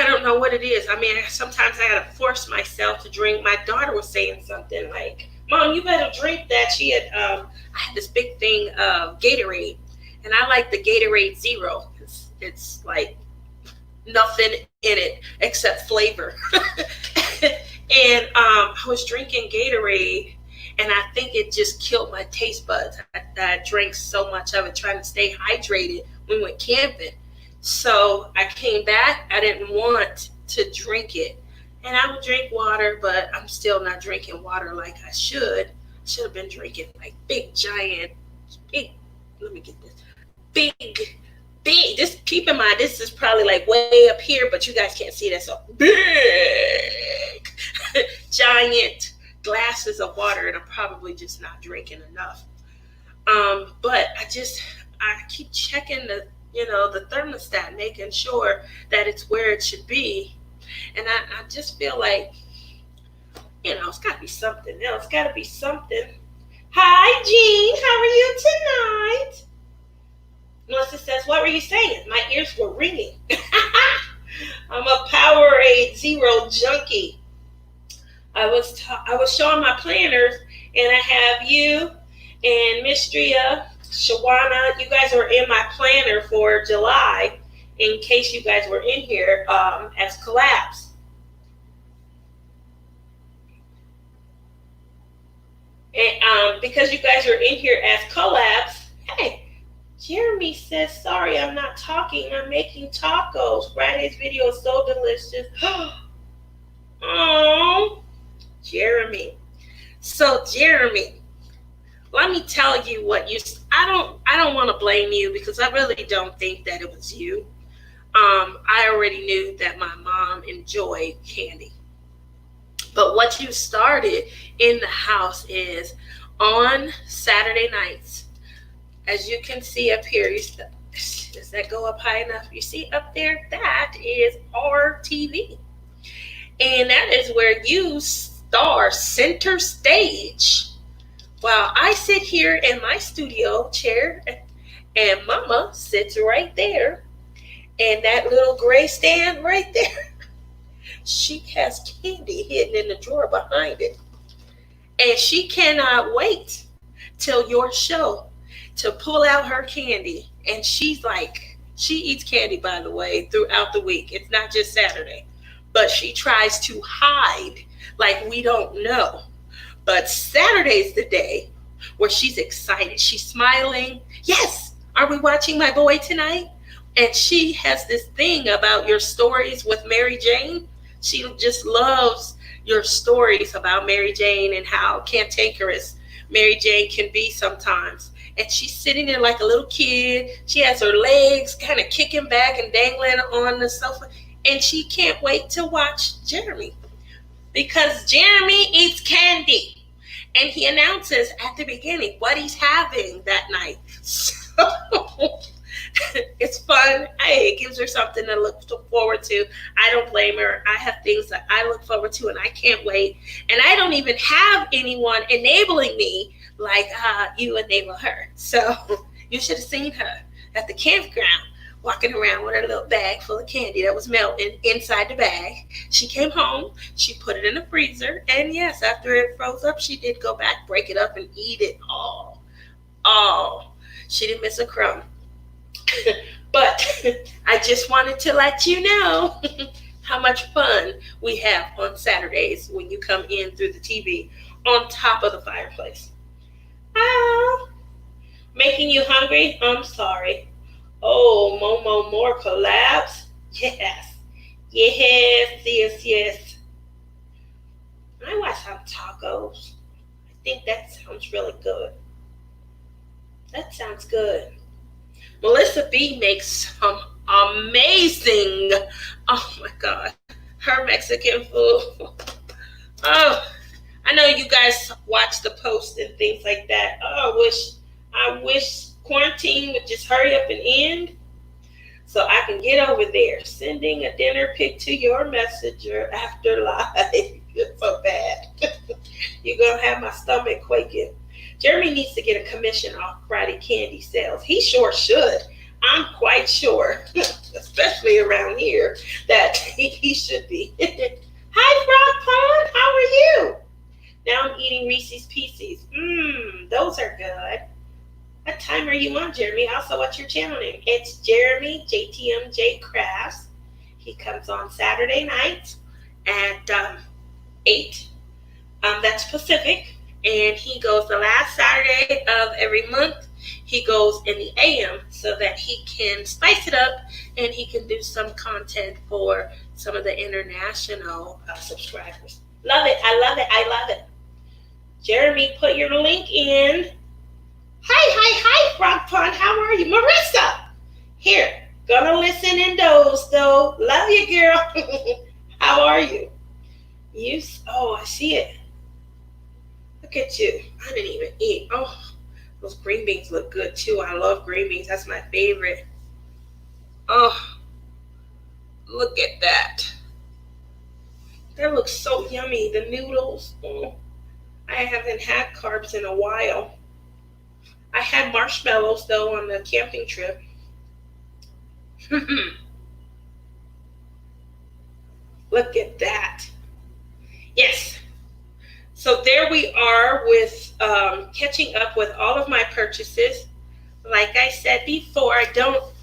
A: don't know what it is. I mean, sometimes I gotta force myself to drink. My daughter was saying something like, Mom, you better drink that. She had, I had this big thing of Gatorade, and I like the Gatorade Zero. It's like nothing in it except flavor. And I was drinking Gatorade, and I think it just killed my taste buds. I drank so much of it, trying to stay hydrated when we went camping. So I came back. I didn't want to drink it. And I would drink water, but I'm still not drinking water like I should. I should have been drinking like big, let me get this. Big. Just keep in mind, this is probably like way up here, but you guys can't see that. So big, giant glasses of water, and I'm probably just not drinking enough. But I keep checking the thermostat, making sure that it's where it should be. And I just feel like, it's got to be something else. Got to be something. Hi, Jean. How are you tonight? Melissa says, what were you saying? My ears were ringing. I'm a Powerade Zero junkie. I was showing my planners, and I have you and Mistria, Shawana. You guys are in my planner for July, in case you guys were in here as collabs. And because you guys are in here as collabs, hey, Jeremy says, sorry, I'm not talking. I'm making tacos. Friday's video is so delicious. Oh, Jeremy. So, Jeremy, let me tell you what you. I don't want to blame you because I really don't think that it was you. I already knew that my mom enjoyed candy. But what you started in the house is on Saturday nights, as you can see up here, does that go up high enough? You see up there, that is our TV. And that is where you star center stage. While I sit here in my studio chair and Mama sits right there. And that little gray stand right there, she has candy hidden in the drawer behind it. And she cannot wait till your show to pull out her candy. And she's like, she eats candy, by the way, throughout the week. It's not just Saturday. But she tries to hide like we don't know. But Saturday's the day where she's excited. She's smiling. Yes, are we watching My Boy tonight? And she has this thing about your stories with Mary Jane. She just loves your stories about Mary Jane and how cantankerous Mary Jane can be sometimes. And she's sitting there like a little kid. She has her legs kind of kicking back and dangling on the sofa. And she can't wait to watch Jeremy. Because Jeremy eats candy. And he announces at the beginning what he's having that night. So it's fun. Hey, it gives her something to look forward to. I don't blame her. I have things that I look forward to and I can't wait. And I don't even have anyone enabling me like you enable her. So you should have seen her at the campground walking around with her little bag full of candy that was melting inside the bag. She came home, she put it in the freezer, and yes, after it froze up, she did go back, break it up, and eat it all. She didn't miss a crumb. But I just wanted to let you know how much fun we have on Saturdays when you come in through the TV on top of the fireplace. Making you hungry? I'm sorry. Oh, Momo, more collabs? Yes. I want some tacos. I think that sounds really good. That sounds good. Melissa B makes some amazing, oh my God, her Mexican food. Oh, I know you guys watch the post and things like that. Oh, I wish quarantine would just hurry up and end so I can get over there. Sending a dinner pic to your messenger after live. It's so bad. You're going to have my stomach quaking. Jeremy needs to get a commission off Friday candy sales. He sure should. I'm quite sure, especially around here, that he should be. Hi, Frog Pond. How are you? Now I'm eating Reese's Pieces. Those are good. What time are you on, Jeremy? Also, what's your channel name? It's Jeremy JTMJ Crafts. He comes on Saturday nights at 8. That's Pacific. And he goes the last Saturday of every month. He goes in the AM so that he can spice it up and he can do some content for some of the international subscribers. Love it. I love it. I love it. Jeremy, put your link in. Hi, Frog Pond. How are you? Marissa. Here. Gonna listen in those, though. Love you, girl. How are you? Oh, I see it. Look at you. I didn't even eat. Oh, those green beans look good, too. I love green beans. That's my favorite. Oh, look at that. That looks so yummy. The noodles. Oh, I haven't had carbs in a while. I had marshmallows, though, on the camping trip. Look at that. Yes. So there we are with catching up with all of my purchases. Like I said before, I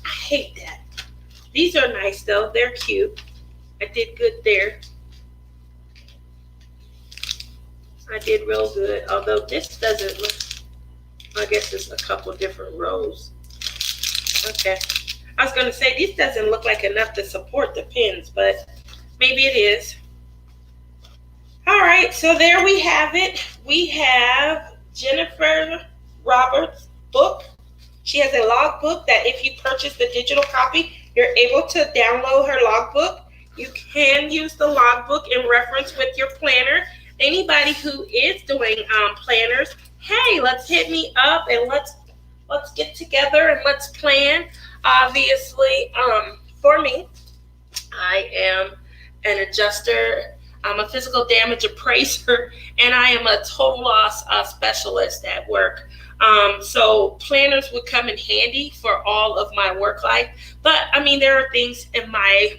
A: hate that. These are nice, though. They're cute. I did good there. I did real good. Although this doesn't look, I guess it's a couple different rows. Okay. I was going to say, these doesn't look like enough to support the pins, but maybe it is. All right, so there we have it. We have Jennifer Roberts' book. She has a logbook that if you purchase the digital copy, you're able to download her logbook. You can use the logbook in reference with your planner. Anybody who is doing planners, hey, let's hit me up and let's get together and let's plan. Obviously, for me, I am an adjuster. I'm a physical damage appraiser, and I am a total loss specialist at work. So planners would come in handy for all of my work life. But I mean, there are things in my,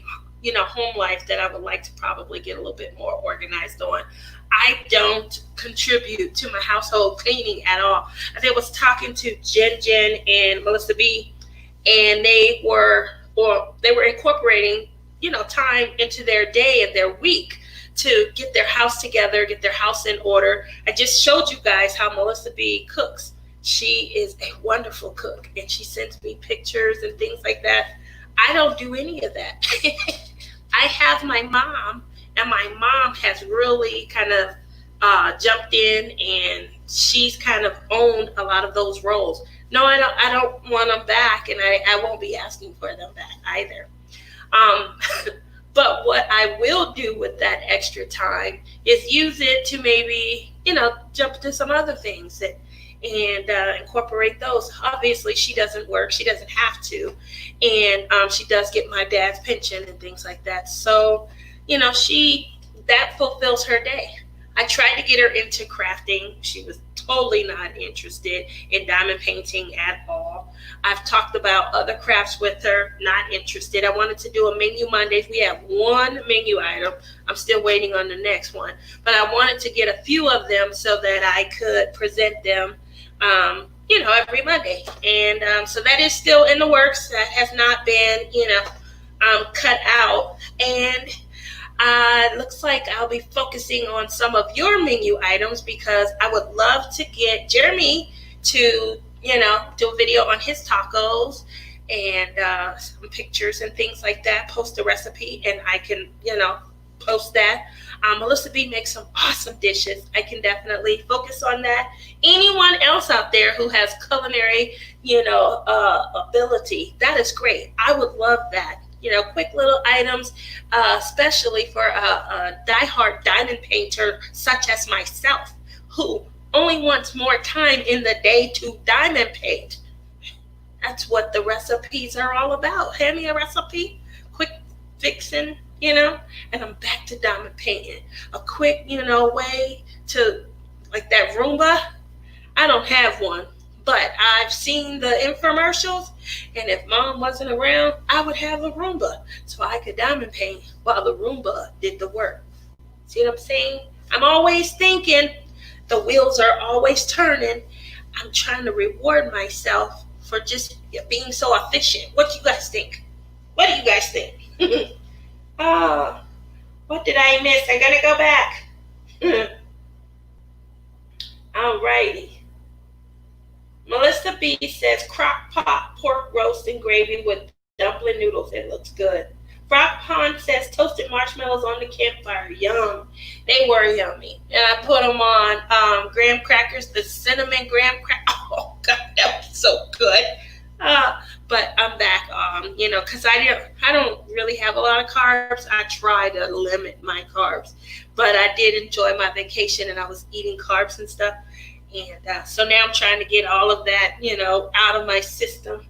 A: home life that I would like to probably get a little bit more organized on. I don't contribute to my household cleaning at all. I was talking to Jen and Melissa B, and they were incorporating, time into their day and their week to get their house together, get their house in order. I just showed you guys how Melissa B cooks. She is a wonderful cook, and she sends me pictures and things like that. I don't do any of that. I have my mom, and my mom has really kind of jumped in, and she's kind of owned a lot of those roles. No, I don't want them back, and I won't be asking for them back either. But what I will do with that extra time is use it to maybe, jump into some other things and incorporate those. Obviously, she doesn't work. She doesn't have to. And she does get my dad's pension and things like that. So, that fulfills her day. I tried to get her into crafting. She was totally not interested in diamond painting at all. I've talked about other crafts with her, not interested. I wanted to do a menu Mondays. We have one menu item. I'm still waiting on the next one. But I wanted to get a few of them so that I could present them, every Monday. And so that is still in the works. That has not been, cut out. And looks like I'll be focusing on some of your menu items because I would love to get Jeremy to, do a video on his tacos and some pictures and things like that, post a recipe, and I can, post that. Melissa B makes some awesome dishes. I can definitely focus on that. Anyone else out there who has culinary, ability, that is great. I would love that. Quick little items, especially for a diehard diamond painter such as myself, who only wants more time in the day to diamond paint. That's what the recipes are all about. Hand me a recipe, quick fixing, and I'm back to diamond painting. A quick, way to, like that Roomba. I don't have one. But I've seen the infomercials, and if Mom wasn't around, I would have a Roomba so I could diamond paint while the Roomba did the work. See what I'm saying? I'm always thinking, the wheels are always turning. I'm trying to reward myself for just being so efficient. What do you guys think? What do you guys think? What did I miss? I gotta go back. Alrighty. Melissa B says crock pot pork roast and gravy with dumpling noodles. It looks good. Frog Pond says toasted marshmallows on the campfire. Yum. They were yummy. And I put them on graham crackers, the cinnamon graham crackers. Oh, God, that was so good. But I'm back, because I don't really have a lot of carbs. I try to limit my carbs. But I did enjoy my vacation, and I was eating carbs and stuff. And so now I'm trying to get all of that, out of my system.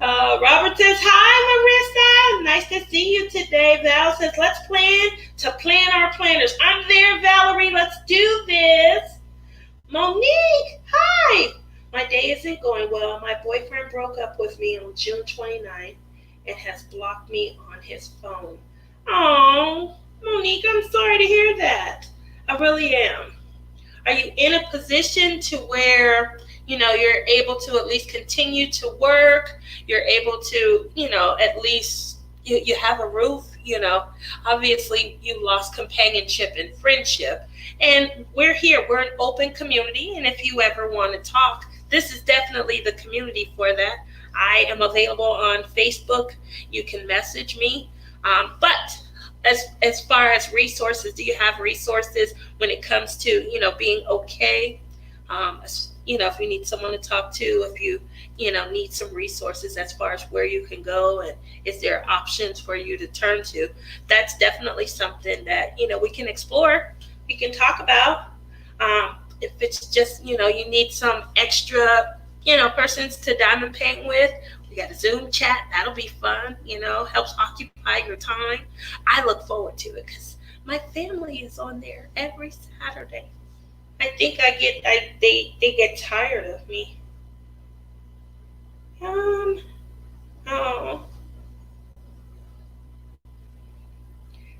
A: Robert says, hi, Marissa. Nice to see you today. Val says, let's plan our planners. I'm there, Valerie. Let's do this. Monique, hi. My day isn't going well. My boyfriend broke up with me on June 29th and has blocked me on his phone. Oh, Monique, I'm sorry to hear that. I really am. Are you in a position to where, you're able to at least continue to work? You're able to, at least you have a roof, Obviously, you lost companionship and friendship. And we're here. We're an open community. And if you ever want to talk, this is definitely the community for that. I am available on Facebook. You can message me. But as far as resources, do you have resources when it comes to, being okay? If you need someone to talk to, if you need some resources as far as where you can go and is there options for you to turn to, that's definitely something that, we can explore, we can talk about. If it's just, you need some extra, persons to diamond paint with, we got a Zoom chat. That'll be fun, helps occupy your time. I look forward to it because my family is on there every Saturday. I think they get tired of me. Oh.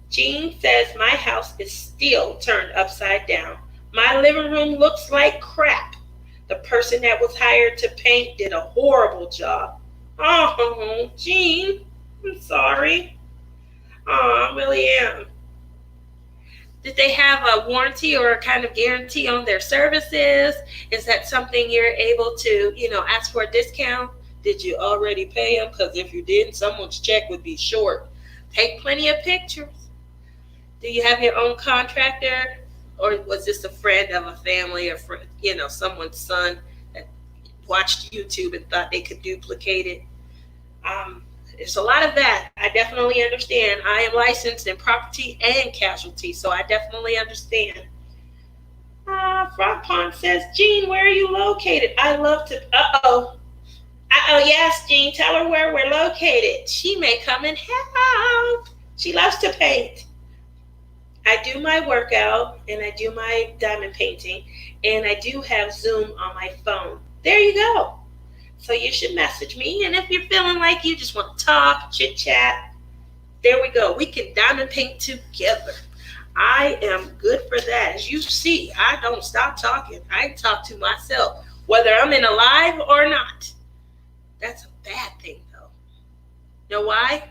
A: Jean says my house is still turned upside down. My living room looks like crap. The person that was hired to paint did a horrible job. Oh, Jean, I'm sorry. Oh, I really am. Did they have a warranty or a kind of guarantee on their services? Is that something you're able to, ask for a discount? Did you already pay them? Because if you didn't, someone's check would be short. Take plenty of pictures. Do you have your own contractor? Or was this a friend of a family or friend, someone's son that watched YouTube and thought they could duplicate it? There's a lot of that. I definitely understand. I am licensed in property and casualty, so I definitely understand. Frog Pond says, Jean, where are you located? I love to, yes, Jean, tell her where we're located. She may come and help. She loves to paint. I do my workout and I do my diamond painting and I do have Zoom on my phone. There you go. So you should message me. And if you're feeling like you just want to talk, chit chat, there we go. We can diamond paint together. I am good for that. As you see, I don't stop talking. I talk to myself, whether I'm in a live or not. That's a bad thing though. You know why?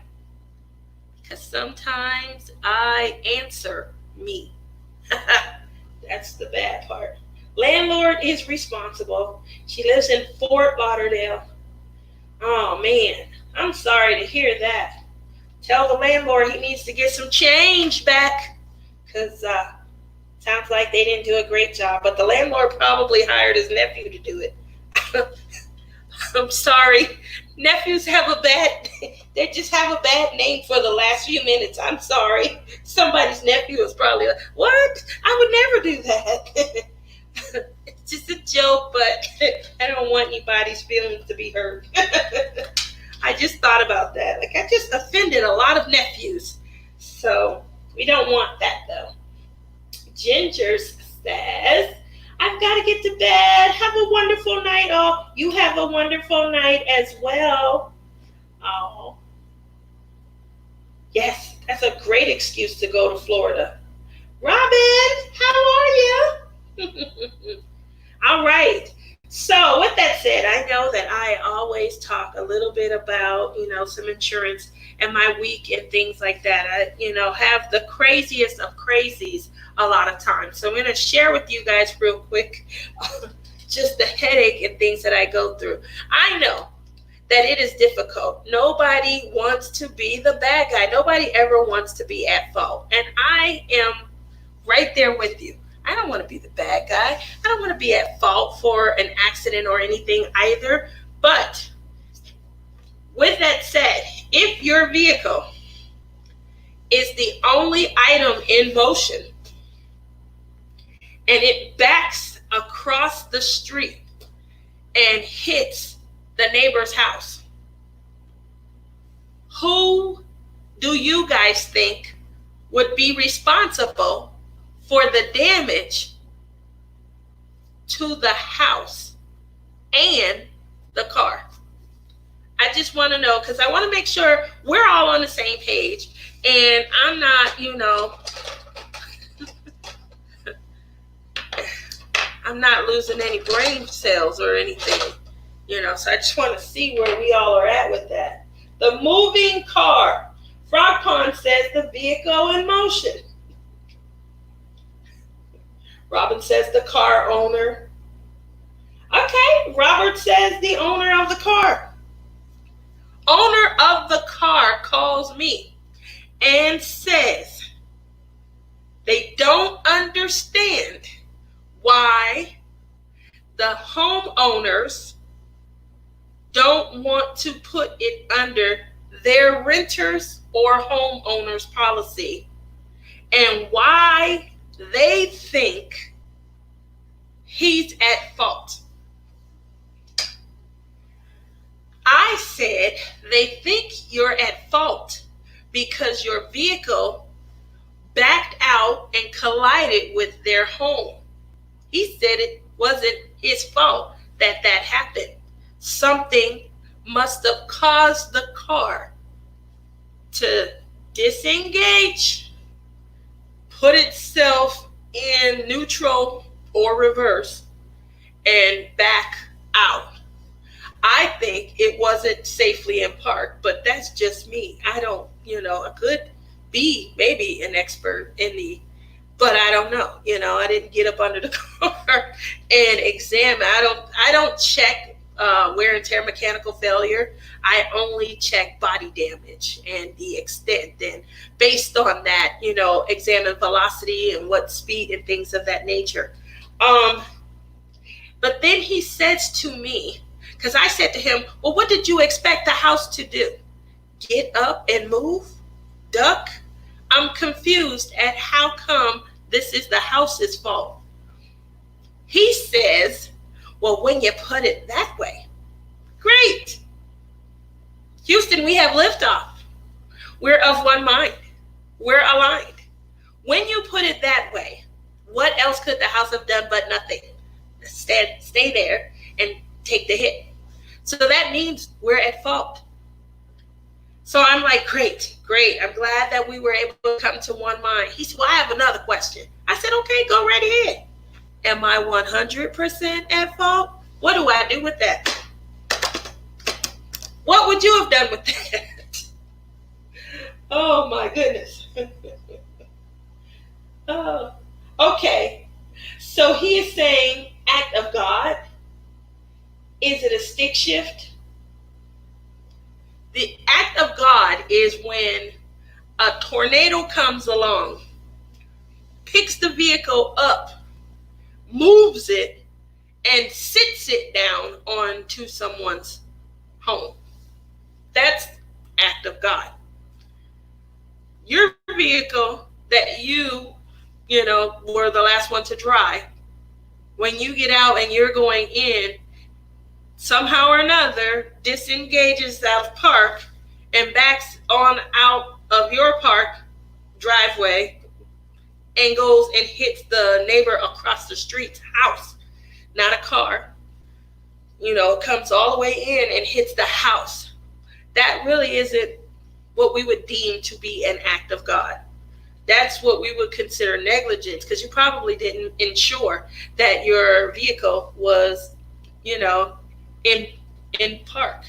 A: Because sometimes I answer me. That's the bad part. Landlord is responsible. She lives in Fort Lauderdale. Oh man, I'm sorry to hear that. Tell the landlord he needs to get some change back. Because sounds like they didn't do a great job. But the landlord probably hired his nephew to do it. I'm sorry. Nephews they just have a bad name for the last few minutes. I'm sorry. Somebody's nephew is probably like, what? I would never do that. It's just a joke, but I don't want anybody's feelings to be hurt. I just thought about that. Like, I just offended a lot of nephews. So we don't want that, though. Ginger says, I've got to get to bed. Have a wonderful night, all. You have a wonderful night as well. Oh. Yes, that's a great excuse to go to Florida. Robin, how are you? All right. So with that said, I know that I always talk a little bit about, some insurance and my week and things like that. I, have the craziest of crazies a lot of times. So I'm going to share with you guys real quick just the headache and things that I go through. I know that it is difficult. Nobody wants to be the bad guy. Nobody ever wants to be at fault. And I am right there with you. I don't want to be the bad guy. I don't want to be at fault for an accident or anything either. But with that said, if your vehicle is the only item in motion and it backs across the street and hits the neighbor's house, who do you guys think would be responsible for the damage to the house and the car? I just want to know, because I want to make sure we're all on the same page and I'm not, I'm not losing any brain cells or anything, so I just want to see where we all are at with that. The moving car. Frog Pond says the vehicle in motion. Robin says the car owner. Okay, Robert says the owner of the car. me and says they don't understand why the homeowners don't want to put it under their renters or homeowners policy, and why they think he's at fault. I said they think you're at fault because your vehicle backed out and collided with their home. He said it wasn't his fault that happened. Something must have caused the car to disengage, put itself in neutral or reverse, and back out. I think it wasn't safely in park, but that's just me. I don't, I could be maybe an expert but I don't know. I didn't get up under the car and examine. I don't check wear and tear, mechanical failure. I only check body damage and the extent. And based on that, examine velocity and what speed and things of that nature. But then he says to me, because I said to him, well, what did you expect the house to do? Get up and move? Duck? I'm confused at how come this is the house's fault. He says, well, when you put it that way, great. Houston, we have liftoff. We're of one mind. We're aligned. When you put it that way, what else could the house have done but nothing? Stay there and take the hit. So that means we're at fault. So I'm like, great. I'm glad that we were able to come to one mind. He said, well, I have another question. I said, okay, go right ahead. Am I 100% at fault? What do I do with that? What would you have done with that? Oh my goodness. Oh, okay. So he is saying act of God. Is it a stick shift? The act of God is when a tornado comes along, picks the vehicle up, moves it, and sits it down onto someone's home. That's act of God. Your vehicle that you were the last one to drive, when you get out and you're going in, somehow or another disengages out of park and backs on out of your park driveway and goes and hits the neighbor across the street's house, not a car. Comes all the way in and hits the house. That really isn't what we would deem to be an act of God. That's what we would consider negligence, because you probably didn't ensure that your vehicle was, in park.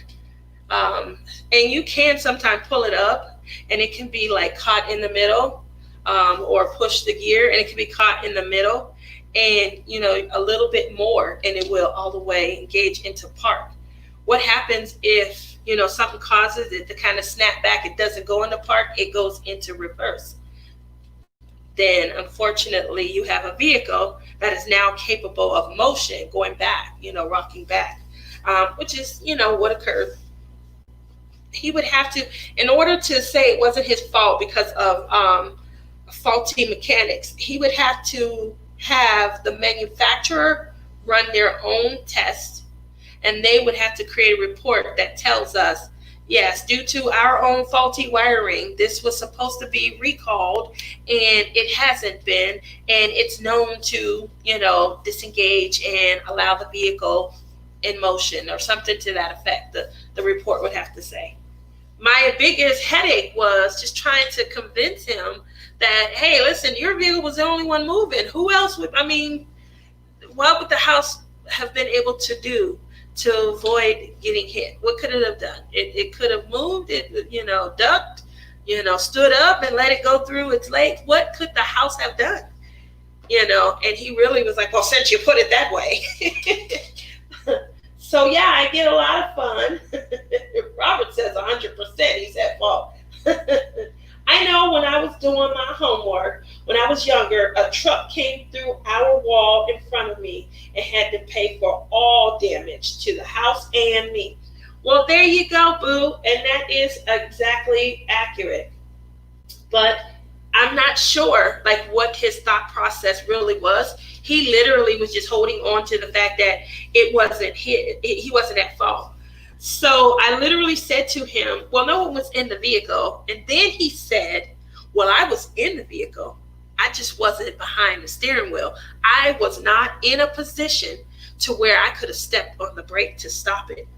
A: And you can sometimes pull it up and it can be like caught in the middle, or push the gear and it can be caught in the middle and, a little bit more and it will all the way engage into park. What happens if, something causes it to kind of snap back? It doesn't go into park, it goes into reverse. Then unfortunately you have a vehicle that is now capable of motion, going back, rocking back, which is, what occurred. He would have to, in order to say it wasn't his fault because of faulty mechanics, he would have to have the manufacturer run their own tests, and they would have to create a report that tells us, yes, due to our own faulty wiring, this was supposed to be recalled and it hasn't been, and it's known to, disengage and allow the vehicle in motion or something to that effect, the report would have to say. My biggest headache was just trying to convince him that, hey, listen, your vehicle was the only one moving. Who else would, what would the house have been able to do to avoid getting hit? What could it have done? It could have moved, it, ducked, stood up and let it go through its legs. What could the house have done? And he really was like, well, since you put it that way. So yeah, I get a lot of fun. Robert says 100% he's at fault. I know when I was doing my homework, when I was younger, a truck came through our wall in front of me and had to pay for all damage to the house and me. Well, there you go, boo. And that is exactly accurate. But I'm not sure like what his thought process really was. He literally was just holding on to the fact that it wasn't he wasn't at fault. So I literally said to him, well, no one was in the vehicle. And then he said, well, I was in the vehicle. I just wasn't behind the steering wheel. I was not in a position to where I could have stepped on the brake to stop it.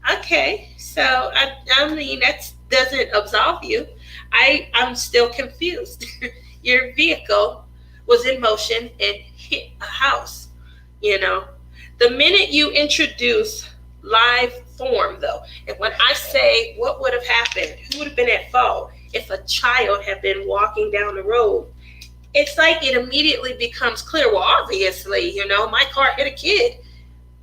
A: Okay, so I mean, that doesn't absolve you. I'm still confused. Your vehicle was in motion and hit a house, you know. The minute you introduce live form, though, and when I say what would have happened, who would have been at fault if a child had been walking down the road, it's like it immediately becomes clear. Well, obviously, you know, my car hit a kid.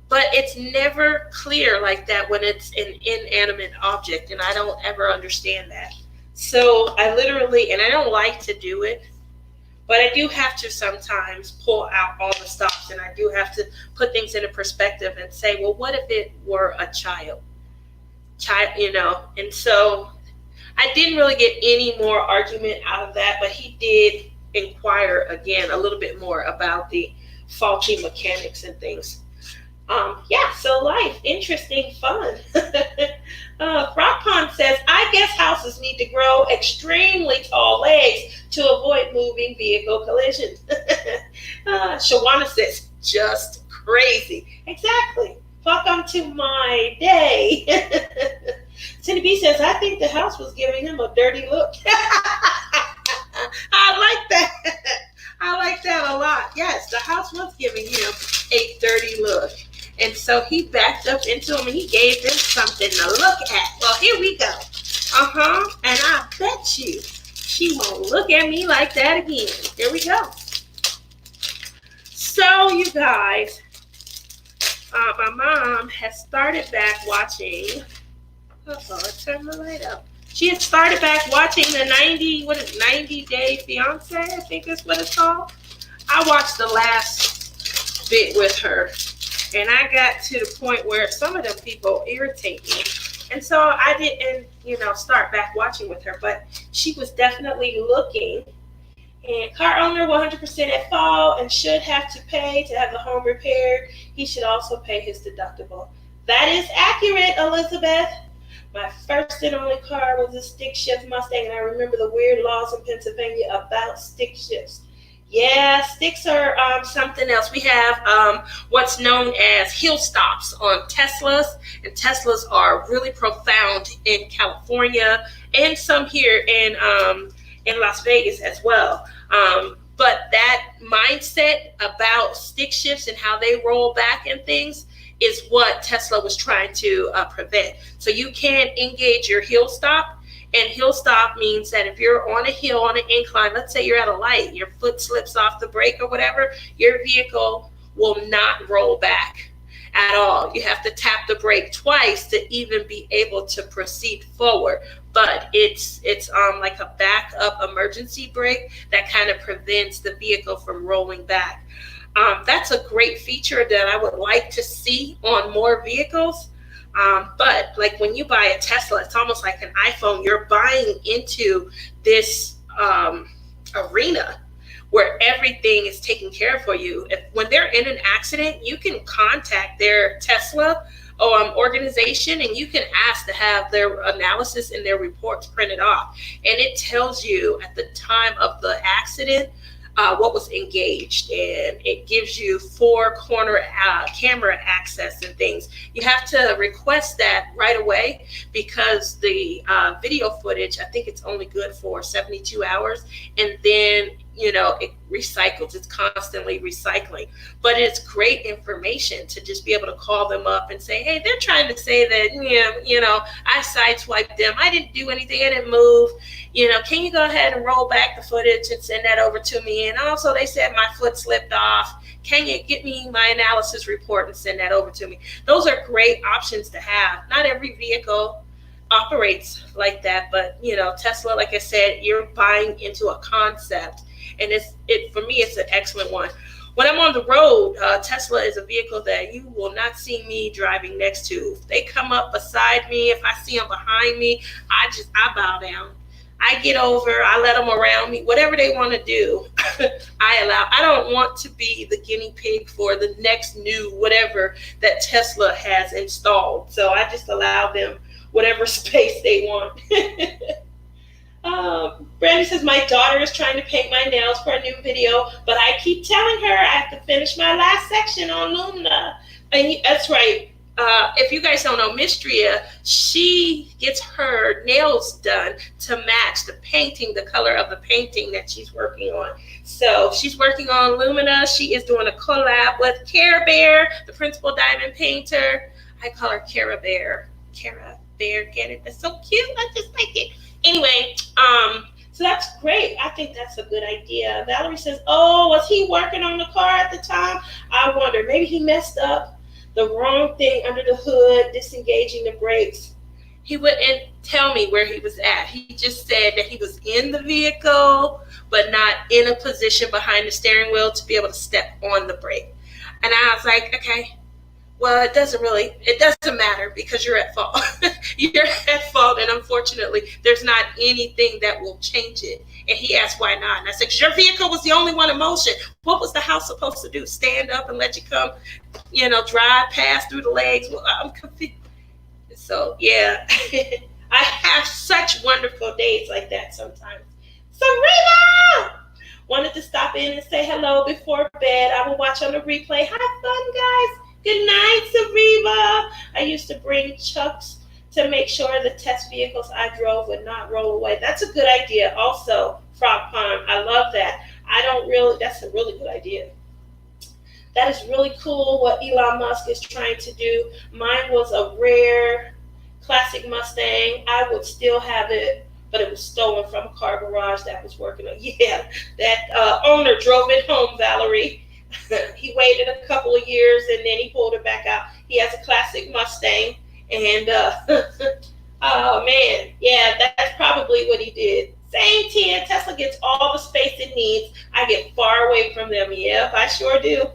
A: But it's never clear like that when it's an inanimate object, and I don't ever understand that. So I literally, and I don't like to do it, but I do have to sometimes pull out all the stops, and I do have to put things into perspective and say, well, what if it were a child, you know? And so I didn't really get any more argument out of that, but he did inquire again a little bit more about the faulty mechanics and things. So life, interesting, fun. Rock Pond says, I guess houses need to grow extremely tall legs to avoid moving vehicle collisions. Shawana says, just crazy. Exactly. Welcome to my day. Cindy B says, I think the house was giving him a dirty look. I like that. I like that a lot. Yes, the house was giving him a dirty look. And so he backed up into him and he gave them something to look at. Well, here we go. And I bet you she won't look at me like that again. Here we go. So, you guys, my mom has started back watching. Turn the light up. She had started back watching the 90 Day Fiance, I think is what it's called. I watched the last bit with her. And I got to the point where some of them people irritate me. And so I didn't, start back watching with her. But she was definitely looking. And car owner 100% at fault and should have to pay to have the home repaired. He should also pay his deductible. That is accurate, Elizabeth. My first and only car was a stick shift Mustang. And I remember the weird laws in Pennsylvania about stick shifts. Yeah, sticks are something else. We have what's known as hill stops on Teslas, and Teslas are really profound in California and some here in Las Vegas as well. But that mindset about stick shifts and how they roll back and things is what Tesla was trying to prevent. So you can engage your hill stop. And hill stop means that if you're on a hill, on an incline, let's say you're at a light, your foot slips off the brake or whatever, your vehicle will not roll back at all. You have to tap the brake twice to even be able to proceed forward. But it's like a backup emergency brake that kind of prevents the vehicle from rolling back. That's a great feature that I would like to see on more vehicles. But like when you buy a Tesla, it's almost like an iPhone. You're buying into this arena where everything is taken care of for you. When they're in an accident, you can contact their Tesla organization and you can ask to have their analysis and their reports printed off. And it tells you at the time of the accident what was engaged, and it gives you 4-corner camera access and things. You have to request that right away because the video footage, I think it's only good for 72 hours, and then it recycles. It's constantly recycling. But it's great information to just be able to call them up and say, hey, they're trying to say that, I sideswiped them. I didn't do anything. I didn't move. Can you go ahead and roll back the footage and send that over to me? And also they said my foot slipped off. Can you get me my analysis report and send that over to me? Those are great options to have. Not every vehicle operates like that. But Tesla, like I said, you're buying into a concept, and it for me, it's an excellent one. When I'm on the road, Tesla is a vehicle that you will not see me driving next to. If they come up beside me, if I see them behind me, I bow down. I get over, I let them around me, whatever they want to do, I allow. I don't want to be the guinea pig for the next new whatever that Tesla has installed. So I just allow them whatever space they want. Brandy says, my daughter is trying to paint my nails for a new video, but I keep telling her I have to finish my last section on Lumina. And that's right. If you guys don't know, Mistria, she gets her nails done to match the painting, the color of the painting that she's working on. So she's working on Lumina. She is doing a collab with Cara Bear, the Principal Diamond Painter. I call her Cara Bear. Cara Bear, get it? That's so cute. I just like it. Anyway, so that's great. I think that's a good idea. Valerie says, oh, was he working on the car at the time? I wonder. Maybe he messed up the wrong thing under the hood, disengaging the brakes. He wouldn't tell me where he was at. He just said that he was in the vehicle, but not in a position behind the steering wheel to be able to step on the brake. And I was like, okay, well, it doesn't matter because you're at fault. You're at fault, and unfortunately, there's not anything that will change it. And he asked, why not? And I said, your vehicle was the only one in motion. What was the house supposed to do? Stand up and let you come, drive past through the legs? Well, I'm confused. So, yeah, I have such wonderful days like that sometimes. Sarita! Wanted to stop in and say hello before bed. I will watch on the replay. Have fun, guys. Good night, Sariva. I used to bring Chucks to make sure the test vehicles I drove would not roll away. That's a good idea. Also, Frog Pond, I love that. That's a really good idea. That is really cool what Elon Musk is trying to do. Mine was a rare classic Mustang. I would still have it, but it was stolen from a car garage that was working on. Yeah, that owner drove it home, Valerie. He waited a couple of years and then he pulled it back out. He has a classic Mustang, and oh man, yeah, that's probably what he did. Same Tia, Tesla gets all the space it needs. I get far away from them. Yep, I sure do.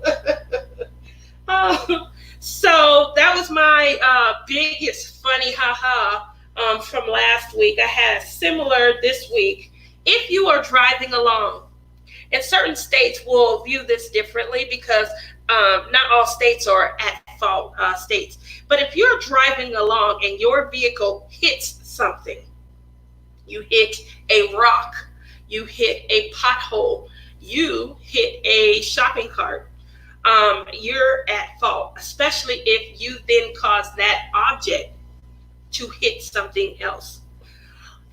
A: So that was my biggest funny haha from last week. I had a similar this week. If you are driving along, and certain states will view this differently because not all states are at fault states. But if you're driving along and your vehicle hits something, you hit a rock, you hit a pothole, you hit a shopping cart, you're at fault, especially if you then cause that object to hit something else.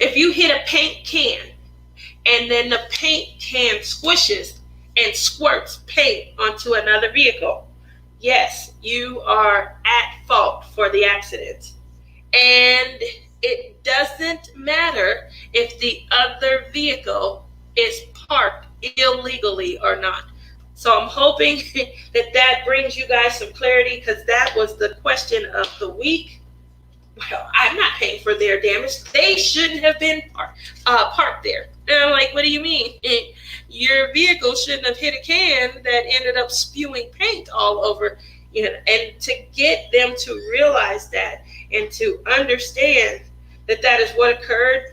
A: If you hit a paint can, and then the paint can squishes and squirts paint onto another vehicle, yes, you are at fault for the accident. And it doesn't matter if the other vehicle is parked illegally or not. So I'm hoping that brings you guys some clarity, because that was the question of the week. Well, I'm not paying for their damage. They shouldn't have been parked there. And I'm like, what do you mean? Your vehicle shouldn't have hit a can that ended up spewing paint all over. And to get them to realize that and to understand that that is what occurred,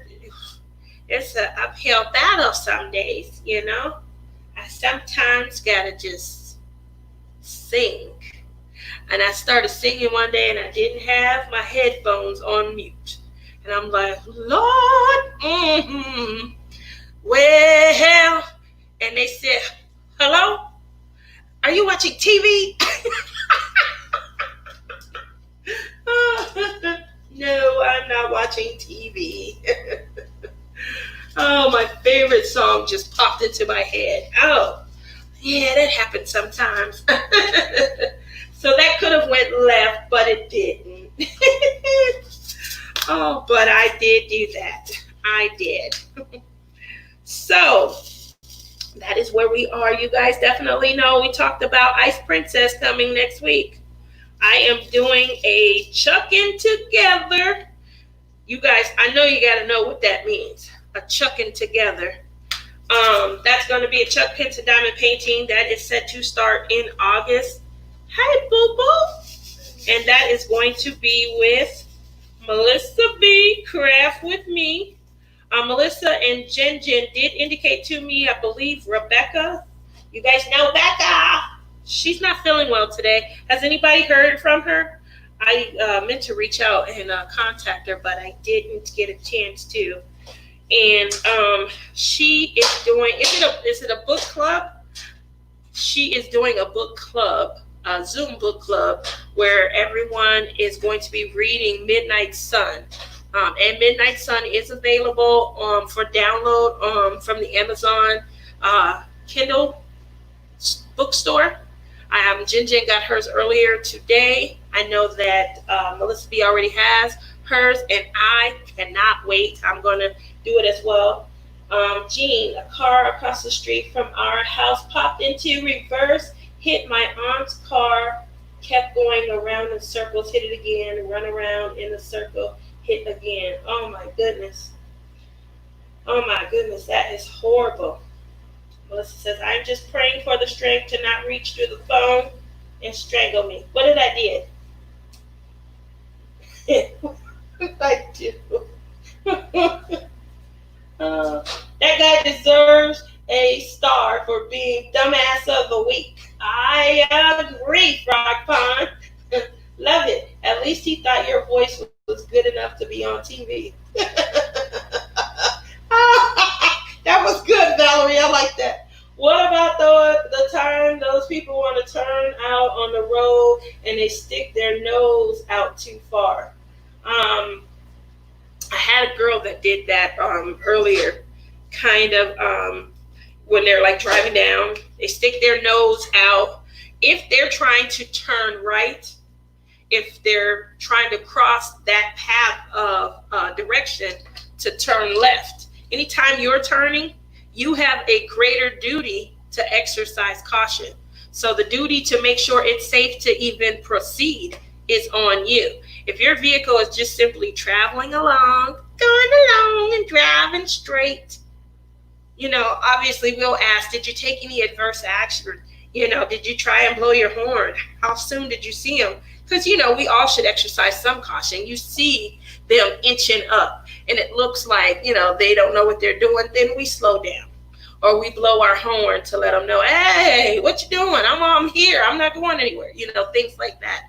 A: it's an uphill battle some days, I sometimes gotta just sing. And I started singing one day and I didn't have my headphones on mute. And I'm like, Lord, well, and they said, hello? Are you watching TV? No, I'm not watching TV. Oh, my favorite song just popped into my head. Oh, yeah, that happens sometimes. So that could have went left, but it didn't. Oh, but I did do that. I did. So that is where we are. You guys definitely know we talked about Ice Princess coming next week. I am doing a Chucking Together You guys, I know you got to know what that means. A chucking together. That's going to be a Chuck Pence and Diamond painting that is set to start in August. Hey, boo boo. And that is going to be with Melissa B. Craft with me. Melissa and Jen did indicate to me, I believe Rebecca. You guys know Becca. She's not feeling well today. Has anybody heard from her? I meant to reach out and contact her, but I didn't get a chance to. And she is doing, is it a book club? She is doing a book club, a Zoom book club, where everyone is going to be reading Midnight Sun. And Midnight Sun is available for download from the Amazon Kindle bookstore. Jen got hers earlier today. I know that Melissa B already has hers, and I cannot wait. I'm going to do it as well. Jean, a car across the street from our house popped into reverse, hit my aunt's car, kept going around in circles, hit it again, run around in a circle, hit again. Oh my goodness. Oh my goodness, that is horrible. Melissa says, I'm just praying for the strength to not reach through the phone and strangle me. What did I did? I do. That guy deserves a star for being dumbass of the week. I agree, Frog Pond. Love it. At least he thought your voice was good enough to be on TV. That was good, Valerie. I like that. What about the time those people want to turn out on the road and they stick their nose out too far? I had a girl that did that earlier, kind of when they're like driving down, they stick their nose out. If they're trying to turn right, if they're trying to cross that path of direction to turn left, anytime you're turning, you have a greater duty to exercise caution. So the duty to make sure it's safe to even proceed is on you. If your vehicle is just simply traveling along, going along and driving straight, obviously we'll ask, did you take any adverse action? Did you try and blow your horn? How soon did you see them? Because, we all should exercise some caution. You see them inching up and it looks like, they don't know what they're doing, then we slow down. Or we blow our horn to let them know, hey, what you doing? I'm here. I'm not going anywhere. Things like that.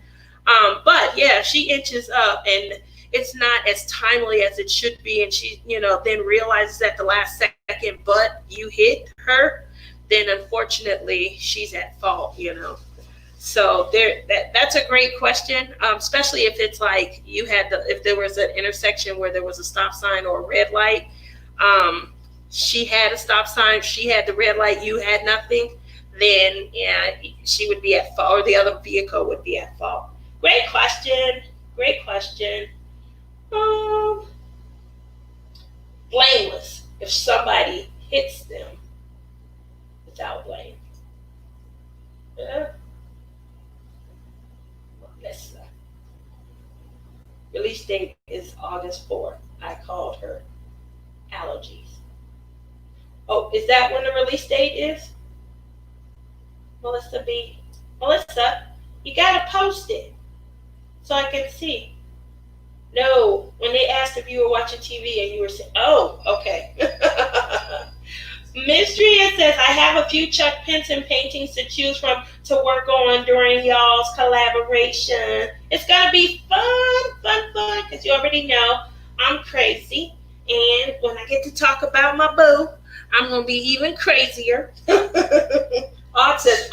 A: But yeah, she inches up and it's not as timely as it should be. And she, then realizes at the last second, but you hit her, then unfortunately she's at fault, So that's a great question, especially if it's like if there was an intersection where there was a stop sign or a red light. She had a stop sign, she had the red light, you had nothing, then yeah, she would be at fault, or the other vehicle would be at fault. Great question. Blameless if somebody hits them without blame. Yeah. Melissa. Release date is August 4th. I called her. Allergies. Oh, is that when the release date is? Melissa B. Melissa, you gotta post it so I can see. No, when they asked if you were watching TV and you were saying, oh, okay. Mystery says, I have a few Chuck Pinson paintings to choose from to work on during y'all's collaboration. It's going to be fun, because you already know I'm crazy. And when I get to talk about my boo, I'm going to be even crazier. Odd says,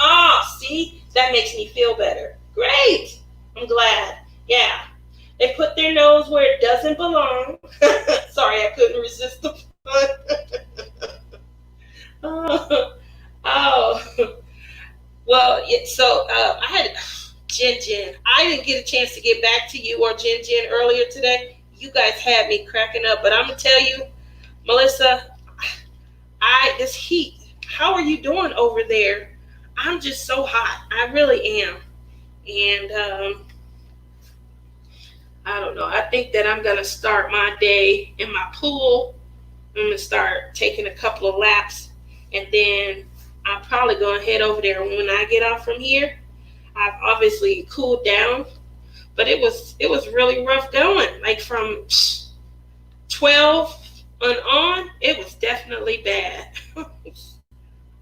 A: see, that makes me feel better. Great. I'm glad. Yeah. They put their nose where it doesn't belong. Sorry, I couldn't resist the fun. Well, so I had Jen. I didn't get a chance to get back to you or Jen earlier today. You guys had me cracking up, but I'm gonna tell you, Melissa, this heat. How are you doing over there? I'm just so hot. I really am, and I don't know. I think that I'm going to start my day in my pool. I'm going to start taking a couple of laps, and then I'm probably going to head over there when I get off from here. I've obviously cooled down, but it was really rough going. Like from 12 and on, it was definitely bad.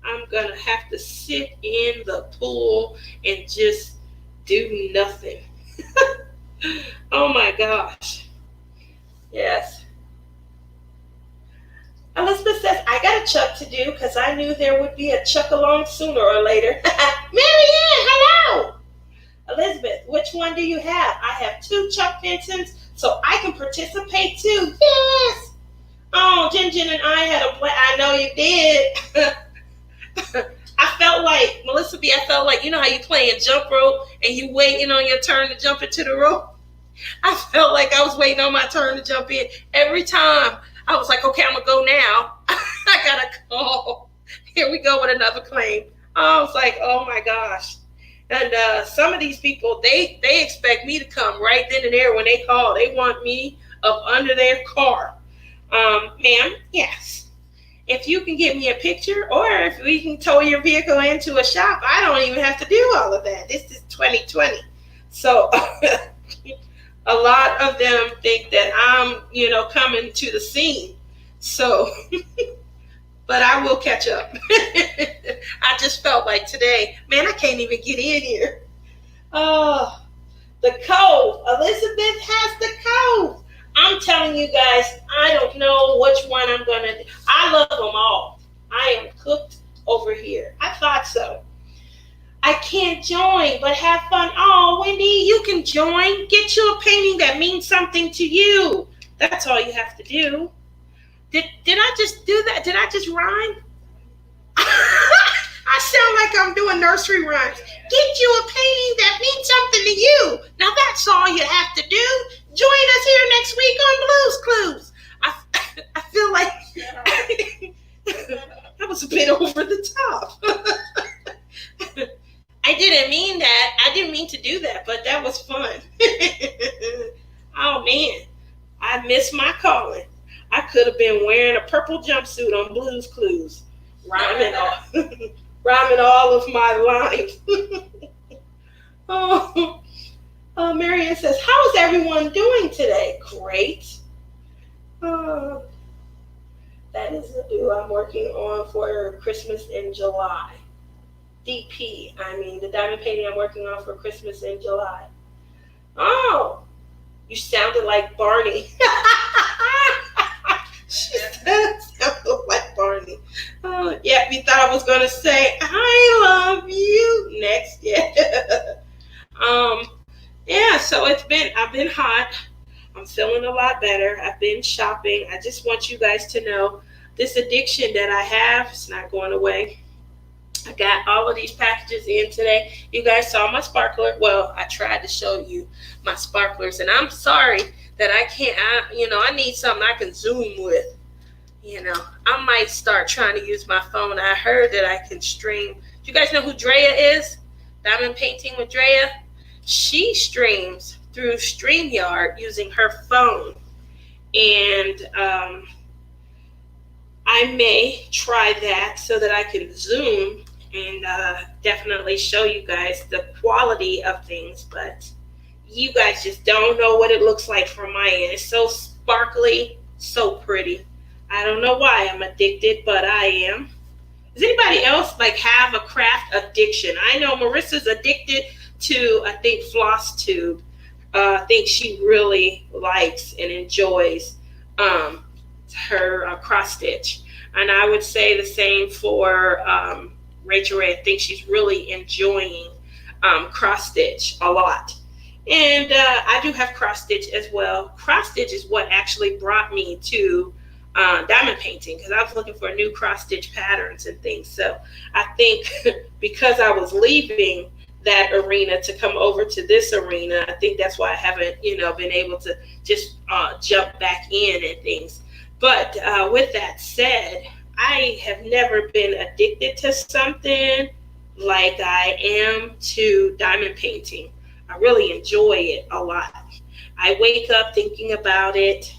A: I'm gonna have to sit in the pool and just do nothing. Oh my gosh. Yes. Elizabeth says, I got a chuck to do because I knew there would be a chuck along sooner or later. Marianne, hello. Elizabeth, which one do you have? I have 2 Chuck Bensons, so I can participate too. Yes. Oh, Jin and I had a play. I know you did. I felt like, Melissa B, I felt like, you know how you playing jump rope and you waiting on your turn to jump into the rope? I felt like I was waiting on my turn to jump in. Every time I was like, okay, I'm going to go now. I got to call. Here we go with another claim. I was like, oh my gosh. And some of these people, they expect me to come right then and there when they call. They want me up under their car. Ma'am, yes. If you can get me a picture or if we can tow your vehicle into a shop, I don't even have to do all of that. This is 2020. So a lot of them think that I'm, coming to the scene. So, but I will catch up. I just felt like today, man, I can't even get in here. Oh, the Cove. Elizabeth has the Cove. I'm telling you guys, I don't know which one I'm going to do. I love them all. I am cooked over here. I thought so. I can't join, but have fun. Oh, Wendy, you can join. Get you a painting that means something to you. That's all you have to do. Did I just do that? Did I just rhyme? I sound like I'm doing nursery rhymes. Get you a painting that means something to you. Now that's all you have to do. Join us here next week on Blues Clues. I feel like that was a bit over the top. I didn't mean that. I didn't mean to do that, but that was fun. Oh man, I missed my calling. I could have been wearing a purple jumpsuit on Blues Clues, rhyming all of my lines. Marianne says, how is everyone doing today? Great. That is the do I'm working on for Christmas in July. DP, the diamond painting I'm working on for Christmas in July. Oh, you sounded like Barney. She sounded like Barney. Oh, yeah, you thought I was going to say, I love you next. Yeah. Yeah, so I've been hot. I'm feeling a lot better. I've been shopping. I just want you guys to know this addiction that I have is not going away. I got all of these packages in today. You guys saw my sparkler. Well, I tried to show you my sparklers, and I'm sorry that I can't, I need something I can zoom with. I might start trying to use my phone. I heard that I can stream. Do you guys know who Drea is? Diamond Painting with Drea. She streams through StreamYard using her phone. And I may try that so that I can zoom and definitely show you guys the quality of things. But you guys just don't know what it looks like from my end. It's so sparkly, so pretty. I don't know why I'm addicted, but I am. Does anybody else have a craft addiction? I know Marissa's addicted to, I think, floss tube. I think she really likes and enjoys her cross stitch. And I would say the same for Rachel Ray. I think she's really enjoying cross stitch a lot. And I do have cross stitch as well. Cross stitch is what actually brought me to diamond painting, because I was looking for new cross stitch patterns and things. So I think because I was leaving that arena to come over to this arena, I think that's why I haven't, been able to just jump back in and things. But with that said, I have never been addicted to something like I am to diamond painting. I really enjoy it a lot. I wake up thinking about it.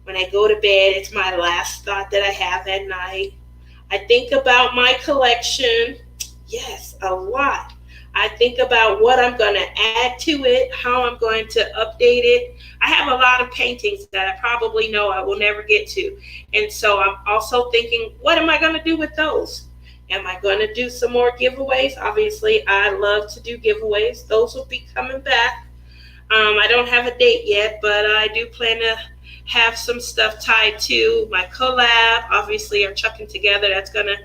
A: When I go to bed, it's my last thought that I have at night. I think about my collection. Yes, a lot. I think about what I'm going to add to it, how I'm going to update it. I have a lot of paintings that I probably know I will never get to. And so I'm also thinking, what am I going to do with those? Am I going to do some more giveaways? Obviously, I love to do giveaways. Those will be coming back. I don't have a date yet, but I do plan to have some stuff tied to my collab. Obviously, are chucking together. That's going to,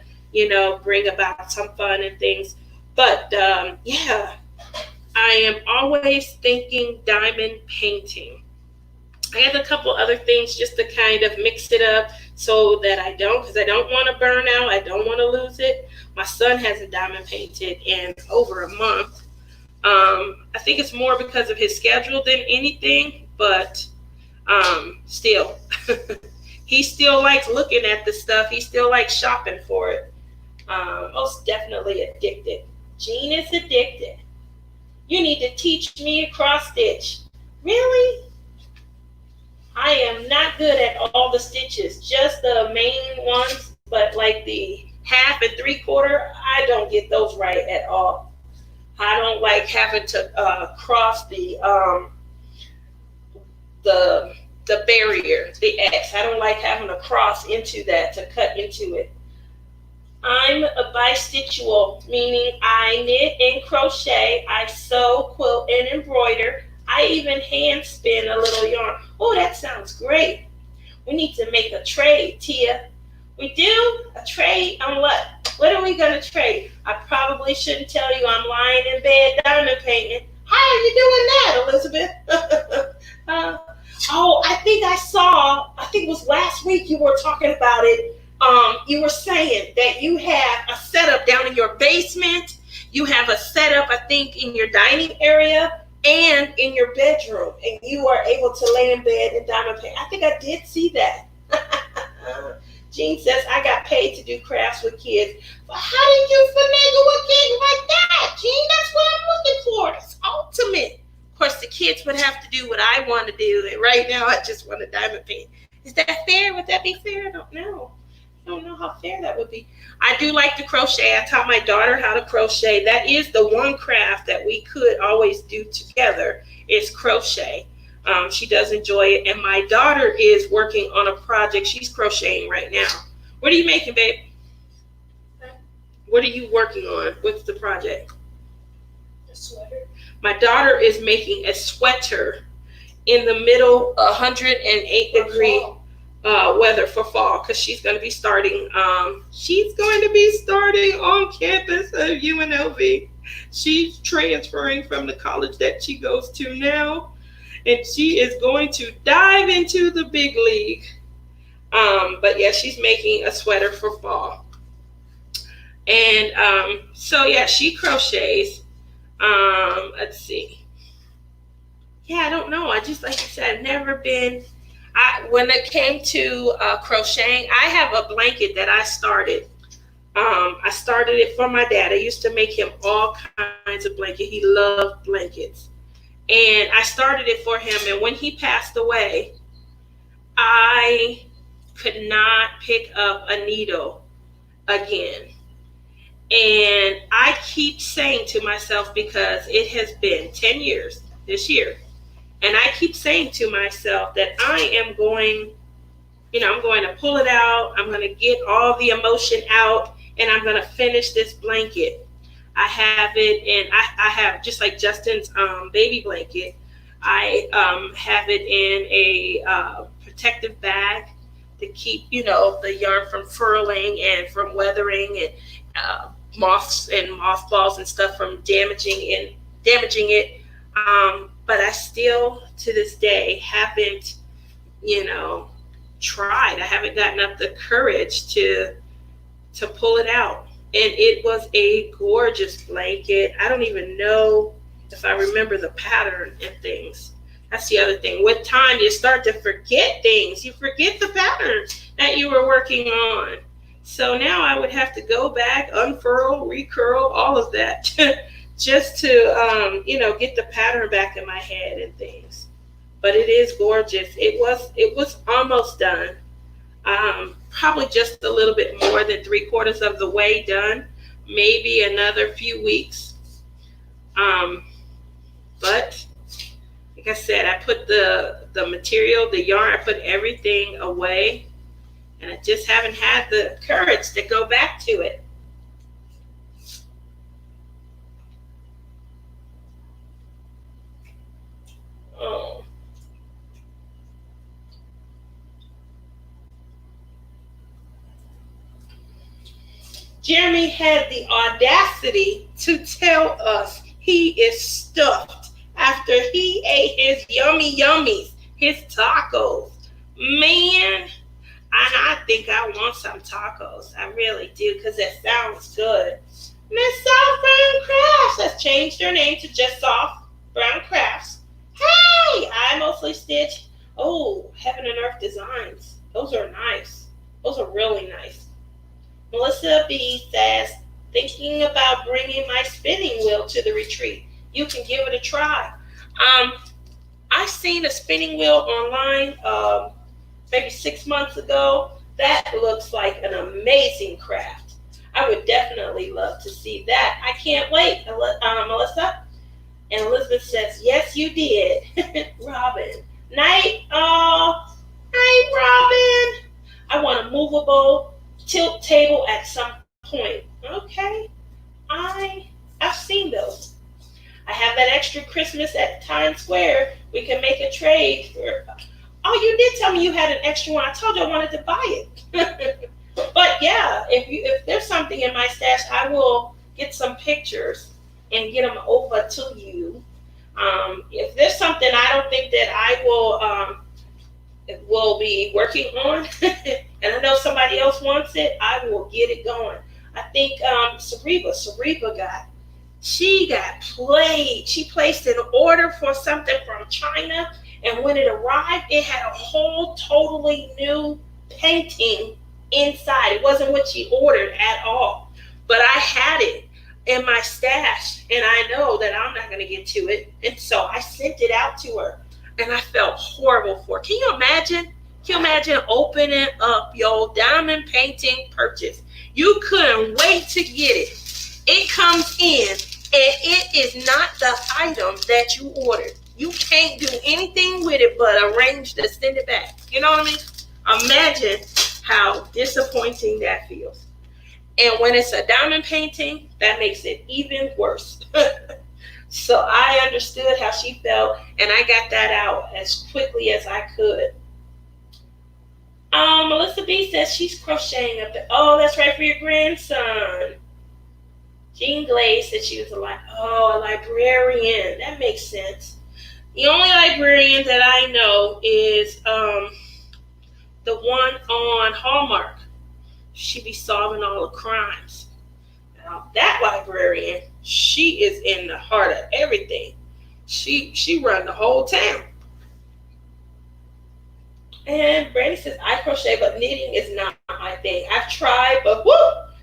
A: bring about some fun and things. But yeah, I am always thinking diamond painting. I have a couple other things just to kind of mix it up so that because I don't want to burn out. I don't want to lose it. My son has a diamond painted in over a month. I think it's more because of his schedule than anything, but still, he still likes looking at the stuff. He still likes shopping for it. Most definitely addicted. Jean is addicted. You need to teach me a cross stitch. Really? I am not good at all the stitches, just the main ones, but like the 1/2 and 3/4, I don't get those right at all. I don't like having to cross the barrier, the X. I don't like having to cross into that to cut into it. I'm a bistitchual, meaning I knit and crochet, I sew, quilt, and embroider. I even hand spin a little yarn. Oh, that sounds great. We need to make a trade, Tia. We do? A trade on what? What are we going to trade? I probably shouldn't tell you I'm lying in bed diamond painting. How are you doing that, Elizabeth? I think it was last week you were talking about it. You were saying that you have a setup down in your basement. You have a setup, I think, in your dining area and in your bedroom. And you are able to lay in bed and diamond paint. I think I did see that. Jean says, I got paid to do crafts with kids. But how did you finagle with kids like that, Jean? That's what I'm looking for. That's ultimate. Of course, the kids would have to do what I want to do. And right now, I just want to diamond paint. Is that fair? Would that be fair? I don't know. I don't know how fair that would be. I do like to crochet. I taught my daughter how to crochet. That is the one craft that we could always do together is crochet. She does enjoy it. And my daughter is working on a project. She's crocheting right now. What are you making, babe? What are you working on? What's the project?
B: A sweater.
A: My daughter is making a sweater in the middle 108 degree weather for fall because she's going to be starting. She's going to be starting on campus of UNLV. She's transferring from the college that she goes to now, and she is going to dive into the big league. But yeah, she's making a sweater for fall. And so yeah, she crochets. Let's see. Yeah, I don't know. I just, like I said, I've never been. When it came to crocheting, I have a blanket that I started. I started it for my dad. I used to make him all kinds of blankets. He loved blankets. And I started it for him. And when he passed away, I could not pick up a needle again. And I keep saying to myself, because it has been 10 years this year, and I keep saying to myself that I am going, I'm going to pull it out. I'm going to get all the emotion out, and I'm going to finish this blanket. I have it, and I have, just like Justin's baby blanket, I have it in a protective bag to keep, the yarn from furling and from weathering and moths and mothballs and stuff from damaging it. But I still, to this day, haven't, tried. I haven't gotten up the courage to pull it out. And it was a gorgeous blanket. I don't even know if I remember the pattern and things. That's the other thing. With time, you start to forget things. You forget the patterns that you were working on. So now I would have to go back, unfurl, recurl, all of that just to, get the pattern back in my head and things. but it is gorgeous. It was almost done. Probably just a little bit more than 3/4 of the way done. Maybe another few weeks. Um, but like I said, I put the material, the yarn, I put everything away, and I just haven't had the courage to go back to it. Oh. Jeremy had the audacity to tell us he is stuffed after he ate his yummy yummies, his tacos. Man, and I think I want some tacos. I really do, because it sounds good. Miss Soft Brown Crafts has changed her name to just Soft Brown Crafts. Hey, I mostly stitch. Oh, Heaven and Earth Designs. Those are nice. Those are really nice. Melissa B says, thinking about bringing my spinning wheel to the retreat. You can give it a try. I've seen a spinning wheel online maybe 6 months ago. That looks like an amazing craft. I would definitely love to see that. I can't wait, Melissa. And Elizabeth says, yes, you did. Robin. Night, night, Robin. I want a movable tilt table at some point. Okay. I've seen those. I have that extra Christmas at Times Square. We can make a trade for. Oh, you did tell me you had an extra one. I told you I wanted to buy it. But yeah, if there's something in my stash, I will get some pictures and get them over to you. If there's something I don't think that I will be working on, and I know somebody else wants it, I will get it going. I think Sareba got played. She placed an order for something from China, and when it arrived, it had a whole totally new painting inside. It wasn't what she ordered at all, but I had it in my stash, and I know that I'm not going to get to it, and so I sent it out to her, and I felt horrible for her. Can you imagine? Can you imagine opening up your diamond painting purchase? You couldn't wait to get it. It comes in, and it is not the item that you ordered. You can't do anything with it but arrange to send it back. You know what I mean? Imagine how disappointing that feels. And when it's a diamond painting, that makes it even worse. So I understood how she felt, and I got that out as quickly as I could. Melissa B says she's crocheting up there. Oh, that's right, for your grandson. Jean Glaze said she was a librarian. That makes sense. The only librarian that I know is the one on Hallmark. She be solving all the crimes. Now that librarian, she is in the heart of everything. She run the whole town. And Brandy says, I crochet, but knitting is not my thing. I've tried, but whoo,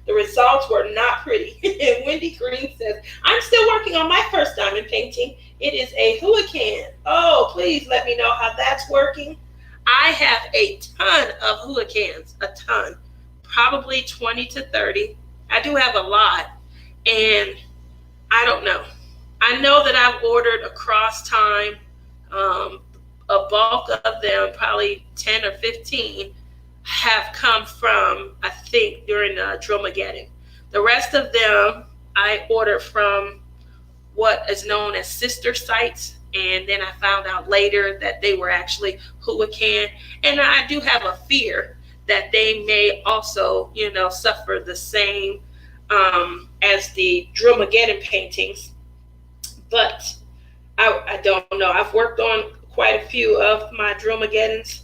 A: the results were not pretty. And Wendy Green says, I'm still working on my first diamond painting. It is a hurricane. Oh, please let me know how that's working. I have a ton of hurricanes, a ton, probably 20 to 30. I do have a lot, and I don't know. I know that I've ordered across time. A bulk of them, probably 10 or 15, have come from, I think, during Drillmageddon. The rest of them I ordered from what is known as sister sites, and then I found out later that they were actually Houlican. And I do have a fear that they may also, suffer the same as the Drillmageddon paintings. But I don't know. I've worked on quite a few of my Drillmageddons.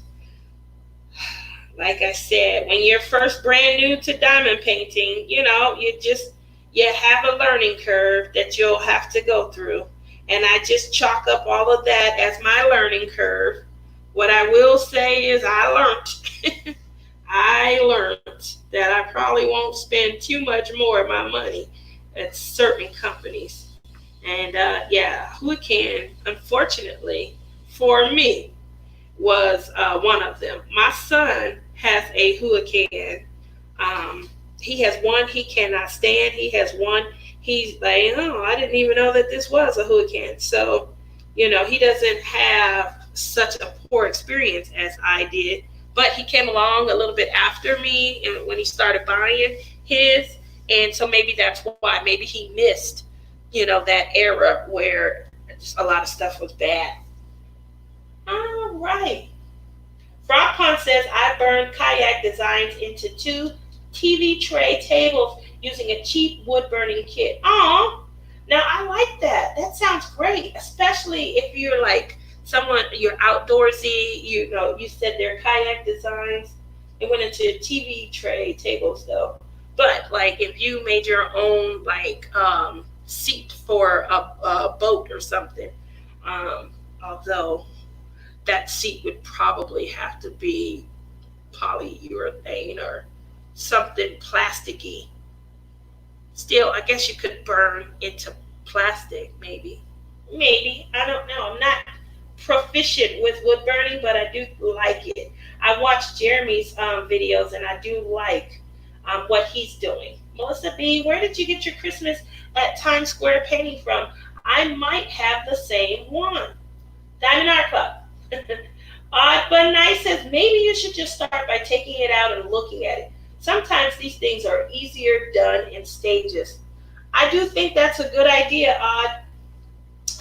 A: Like I said, when you're first brand new to diamond painting, you have a learning curve that you'll have to go through. And I just chalk up all of that as my learning curve. What I will say is I learned that I probably won't spend too much more of my money at certain companies. And who can, unfortunately, for me was one of them. My son has a hurricane. He has one he cannot stand. He has one he's like, oh, I didn't even know that this was a hurricane. So, he doesn't have such a poor experience as I did. But he came along a little bit after me and when he started buying his. And so maybe that's why. Maybe he missed, that era where just a lot of stuff was bad. All right. Frog Pond says, I burned kayak designs into 2 TV tray tables using a cheap wood burning kit. Aw, now I like that. That sounds great, especially if you're like someone, you're outdoorsy, you said they're kayak designs. It went into TV tray tables though. But like if you made your own like seat for a boat or something, although that seat would probably have to be polyurethane or something plasticky. Still, I guess you could burn into plastic, maybe. I don't know. I'm not proficient with wood burning, but I do like it. I watched Jeremy's videos, and I do like what he's doing. Melissa B., where did you get your Christmas at Times Square painting from? I might have the same one. Diamond Art Club. Odd but Nice says, maybe you should just start by taking it out and looking at it. Sometimes these things are easier done in stages. I do think that's a good idea, Odd.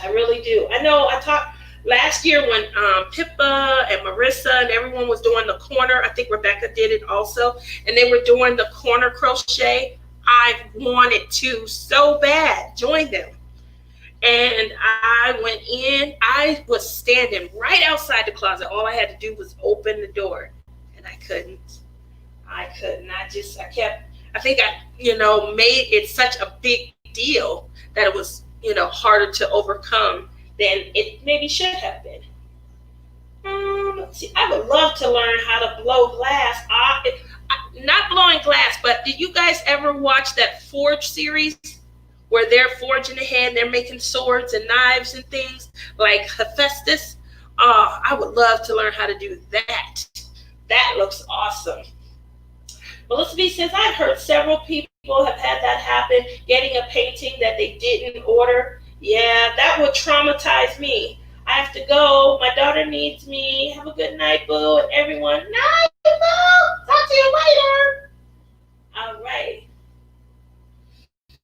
A: I really do. I know I talked last year when Pippa and Marissa and everyone was doing the corner. I think Rebecca did it also. And they were doing the corner crochet. I wanted to so bad join them. And I went in. I was standing right outside the closet. All I had to do was open the door. And I couldn't. I think I made it such a big deal that it was, harder to overcome than it maybe should have been. Let's see. I would love to learn how to blow glass. Not blowing glass, but did you guys ever watch that Forge series where they're forging ahead, they're making swords and knives and things like Hephaestus? I would love to learn how to do that. That looks awesome. Melissa B says, I've heard several people have had that happen, getting a painting that they didn't order. Yeah, that would traumatize me. I have to go. My daughter needs me. Have a good night, boo. And everyone, night, boo. Talk to you later. All right.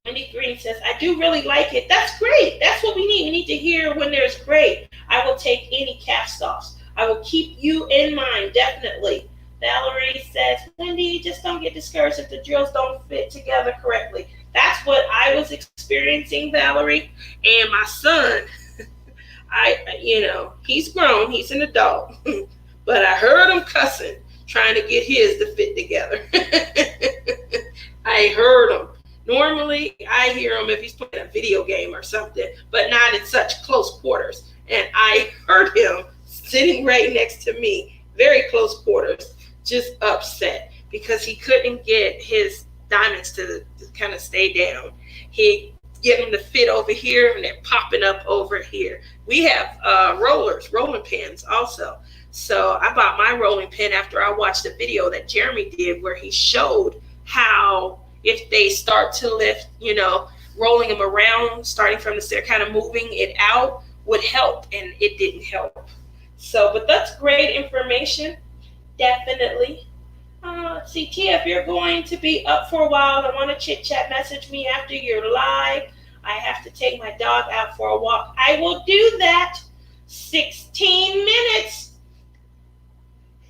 A: Wendy Green says, I do really like it. That's great. That's what we need. We need to hear when there's great. I will take any cast-offs. I will keep you in mind, definitely. Valerie says, Wendy, just don't get discouraged if the drills don't fit together correctly. That's what I was experiencing, Valerie. And my son, he's grown, he's an adult, but I heard him cussing, trying to get his to fit together. I heard him. Normally, I hear him if he's playing a video game or something, but not in such close quarters. And I heard him sitting right next to me, very close quarters, just upset because he couldn't get his diamonds to kind of stay down. He get them to fit over here and they're popping up over here. We have rolling pins also. So I bought my rolling pin after I watched the video that Jeremy did where he showed how if they start to lift, rolling them around, starting from the center, kind of moving it out would help, and it didn't help. So, but that's great information, definitely. Let's see, Tia, if you're going to be up for a while and want to chit-chat, message me after you're live. I have to take my dog out for a walk. I will do that. 16 minutes.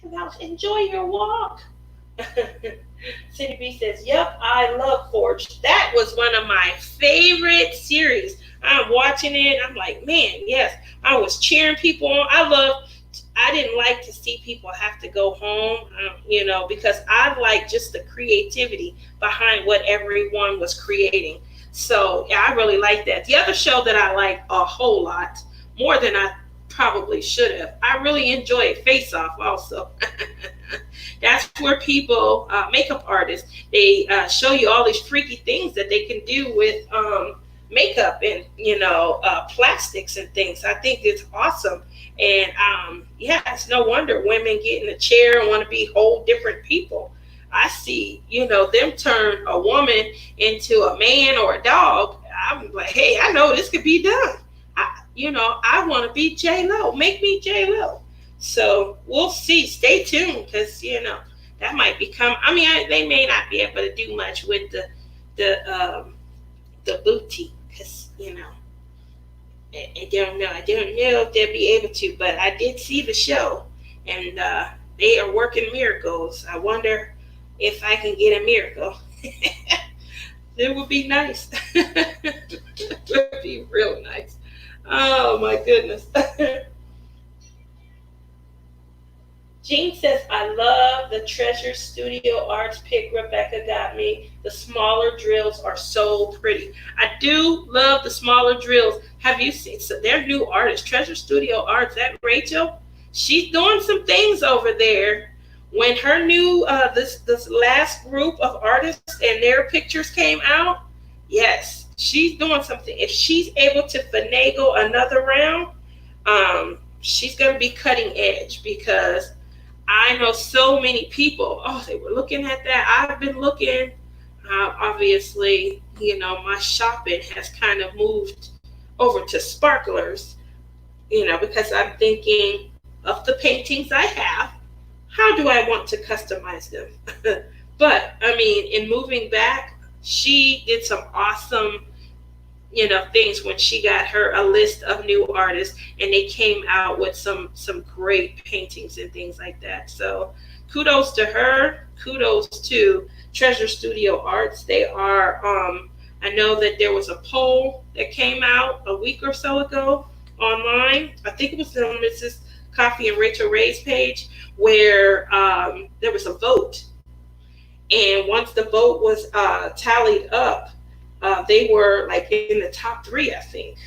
A: Now enjoy your walk. Cindy B says, yep, I love Forge. That was one of my favorite series. I'm watching it. I'm like, man, yes. I was cheering people on. I didn't like to see people have to go home, because I like just the creativity behind what everyone was creating. So yeah, I really like that. The other show that I like a whole lot, more than I probably should have, I really enjoyed Face Off also. That's where makeup artists, they show you all these freaky things that they can do with makeup and plastics and things. I think it's awesome. And yeah, it's no wonder women get in a chair and want to be whole different people. I see, them turn a woman into a man or a dog. I'm like, hey, I know this could be done. I want to be J Lo. Make me J Lo. So we'll see. Stay tuned, because that might become. I mean, they may not be able to do much with the boutique, because I don't know. I don't know if they'll be able to, but I did see the show, and they are working miracles. I wonder if I can get a miracle. It would be nice. It would be real nice. Oh my goodness. Jean says, I love the Treasure Studio Arts pick Rebecca got me. The smaller drills are so pretty. I do love the smaller drills. Have you seen their new artist, Treasure Studio Arts, that Rachel? She's doing some things over there. When her new, this last group of artists and their pictures came out, yes, she's doing something. If she's able to finagle another round, she's going to be cutting edge, because I know so many people, they were looking at that. I've been looking. Obviously, my shopping has kind of moved over to sparklers, because I'm thinking of the paintings I have. How do I want to customize them? But, I mean, in moving back, she did some awesome things when she got her a list of new artists, and they came out with some great paintings and things like that. So kudos to her. Kudos to Treasure Studio Arts. They are, I know that there was a poll that came out a week or so ago online. I think it was on Mrs. Coffee and Rachel Ray's page, where there was a vote. And once the vote was tallied up, they were like in the top 3, I think.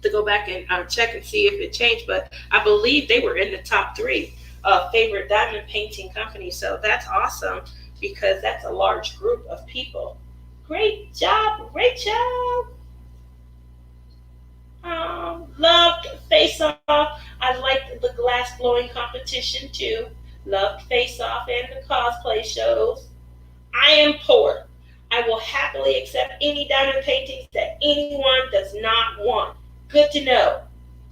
A: To go back and check and see if it changed, but I believe they were in the top 3 favorite diamond painting companies. So that's awesome, because that's a large group of people. Great job, Rachel. Loved Face Off. I liked the glass blowing competition too. Loved Face Off and the cosplay shows. I am poor. I will happily accept any diamond paintings that anyone does not want. Good to know.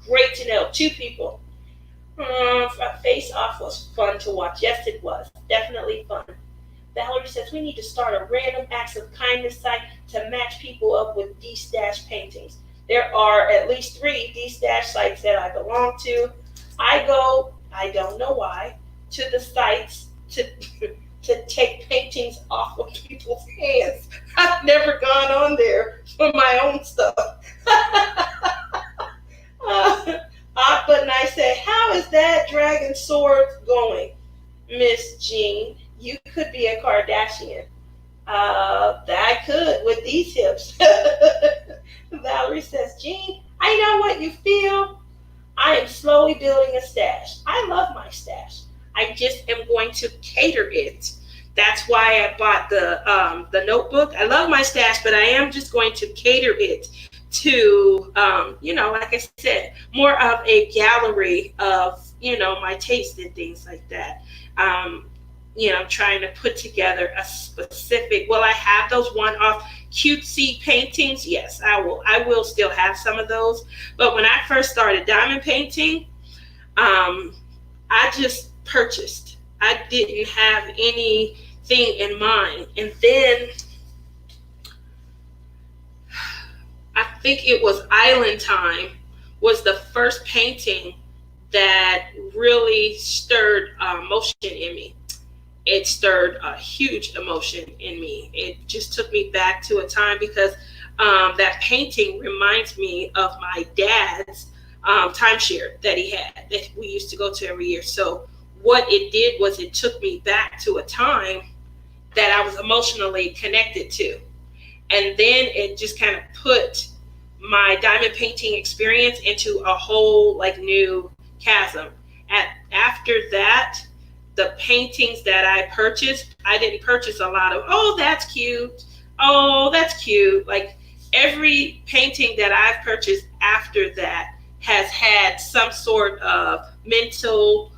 A: Great to know. 2 people. Face Off was fun to watch. Yes, it was. Definitely fun. Valerie says, we need to start a random acts of kindness site to match people up with D-Stash paintings. There are at least 3 D-Stash sites that I belong to. I go, I don't know why, to the sites to take paintings off of people's hands. I've never gone on there for my own stuff. But I said, how is that dragon sword going, Miss Jean? You could be a Kardashian. I could with these hips. Valerie says, Jean, I know what you feel. I am slowly building a stash. I love my stash. I just am going to cater it. That's why I bought the notebook. I love my stash, but I am just going to cater it to, like I said, more of a gallery of, my taste and things like that. I'm trying to put together a specific, will I have those one-off cutesy paintings? Yes, I will. I will still have some of those. But when I first started diamond painting, I just purchased. I didn't have anything in mind. And then I think it was Island Time was the first painting that really stirred emotion in me. It stirred a huge emotion in me. It just took me back to a time, because that painting reminds me of my dad's timeshare that he had, that we used to go to every year. So what it did was it took me back to a time that I was emotionally connected to. And then it just kind of put my diamond painting experience into a whole new chasm. After that, the paintings that I purchased, I didn't purchase a lot of, oh, that's cute. Oh, that's cute. Like, every painting that I've purchased after that has had some sort of mental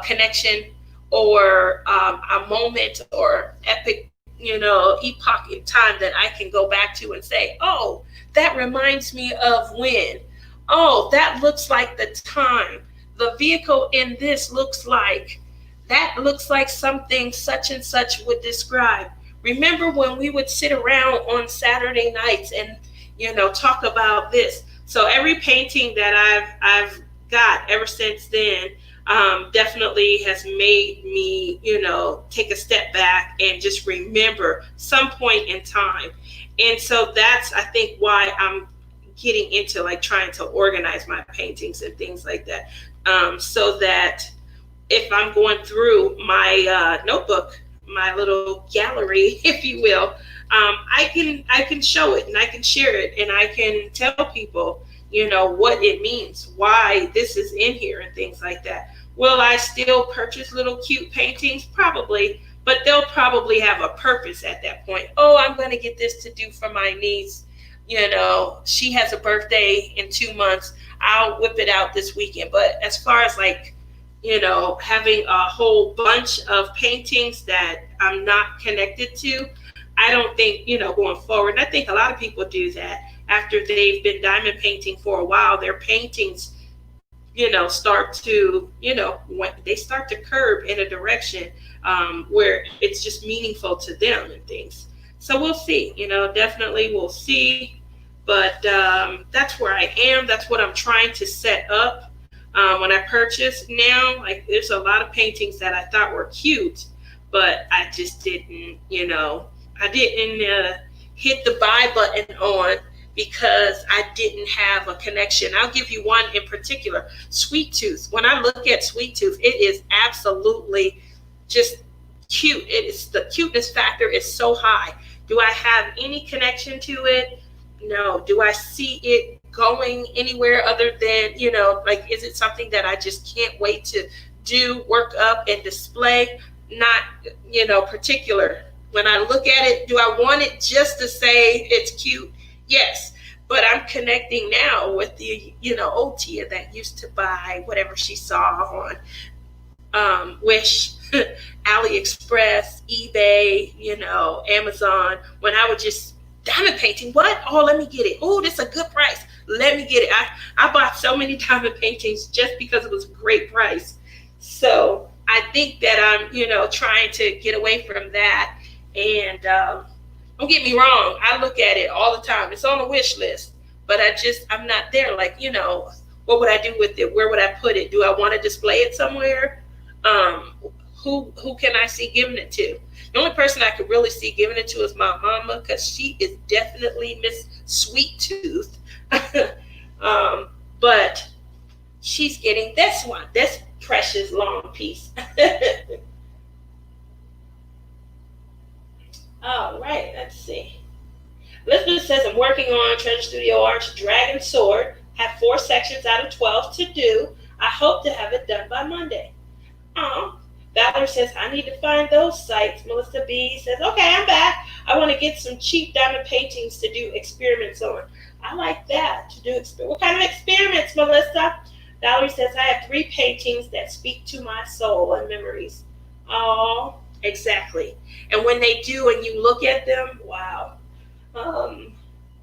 A: connection or a moment or epic, epoch in time that I can go back to and say, oh, that reminds me of when. Oh, that looks like the time. The vehicle in this looks like something such and such would describe. Remember when we would sit around on Saturday nights and talk about this? So every painting that I've got ever since then definitely has made me take a step back and just remember some point in time. And so that's, I think, why I'm getting into like trying to organize my paintings and things like that, so that if I'm going through my notebook, my little gallery, if you will, I can show it and I can share it and I can tell people, what it means, why this is in here and things like that. Will I still purchase little cute paintings? Probably, but they'll probably have a purpose at that point. Oh, I'm going to get this to do for my niece. She has a birthday in 2 months. I'll whip it out this weekend. But as far as like, having a whole bunch of paintings that I'm not connected to, I don't think, going forward. And I think a lot of people do that after they've been diamond painting for a while. Their paintings, start to, when they start to curve in a direction where it's just meaningful to them and things. So we'll see, definitely we'll see. But that's where I am. That's what I'm trying to set up. When I purchased now, like there's a lot of paintings that I thought were cute, but I just didn't, I didn't hit the buy button on because I didn't have a connection. I'll give you one in particular, Sweet Tooth. When I look at Sweet Tooth, it is absolutely just cute. It is, the cuteness factor is so high. Do I have any connection to it? No. Do I see it going anywhere other than, like, is it something that I just can't wait to do, work up and display? Not, particular. When I look at it, do I want it just to say it's cute? Yes. But I'm connecting now with the, old Tia that used to buy whatever she saw on Wish, AliExpress, eBay, Amazon, when I would just diamond painting. What? Oh, let me get it. Oh, this is a good price. Let me get it. I bought so many diamond paintings just because it was a great price. So I think that I'm, trying to get away from that. And don't get me wrong. I look at it all the time. It's on the wish list, but I'm not there. Like, what would I do with it? Where would I put it? Do I want to display it somewhere? Who can I see giving it to? The only person I could really see giving it to is my mama, because she is definitely Miss Sweet Tooth. But she's getting this one, this precious long piece. All right, let's see. Elizabeth says, I'm working on Treasure Studio Art's Dragon Sword. Have 4 sections out of 12 to do. I hope to have it done by Monday. Valerie says, I need to find those sites. Melissa B says, okay, I'm back. I want to get some cheap diamond paintings to do experiments on. I like that, to do what kind of experiments, Melissa? Valerie says, I have 3 paintings that speak to my soul and memories. Oh, exactly. And when they do and you look at them, wow.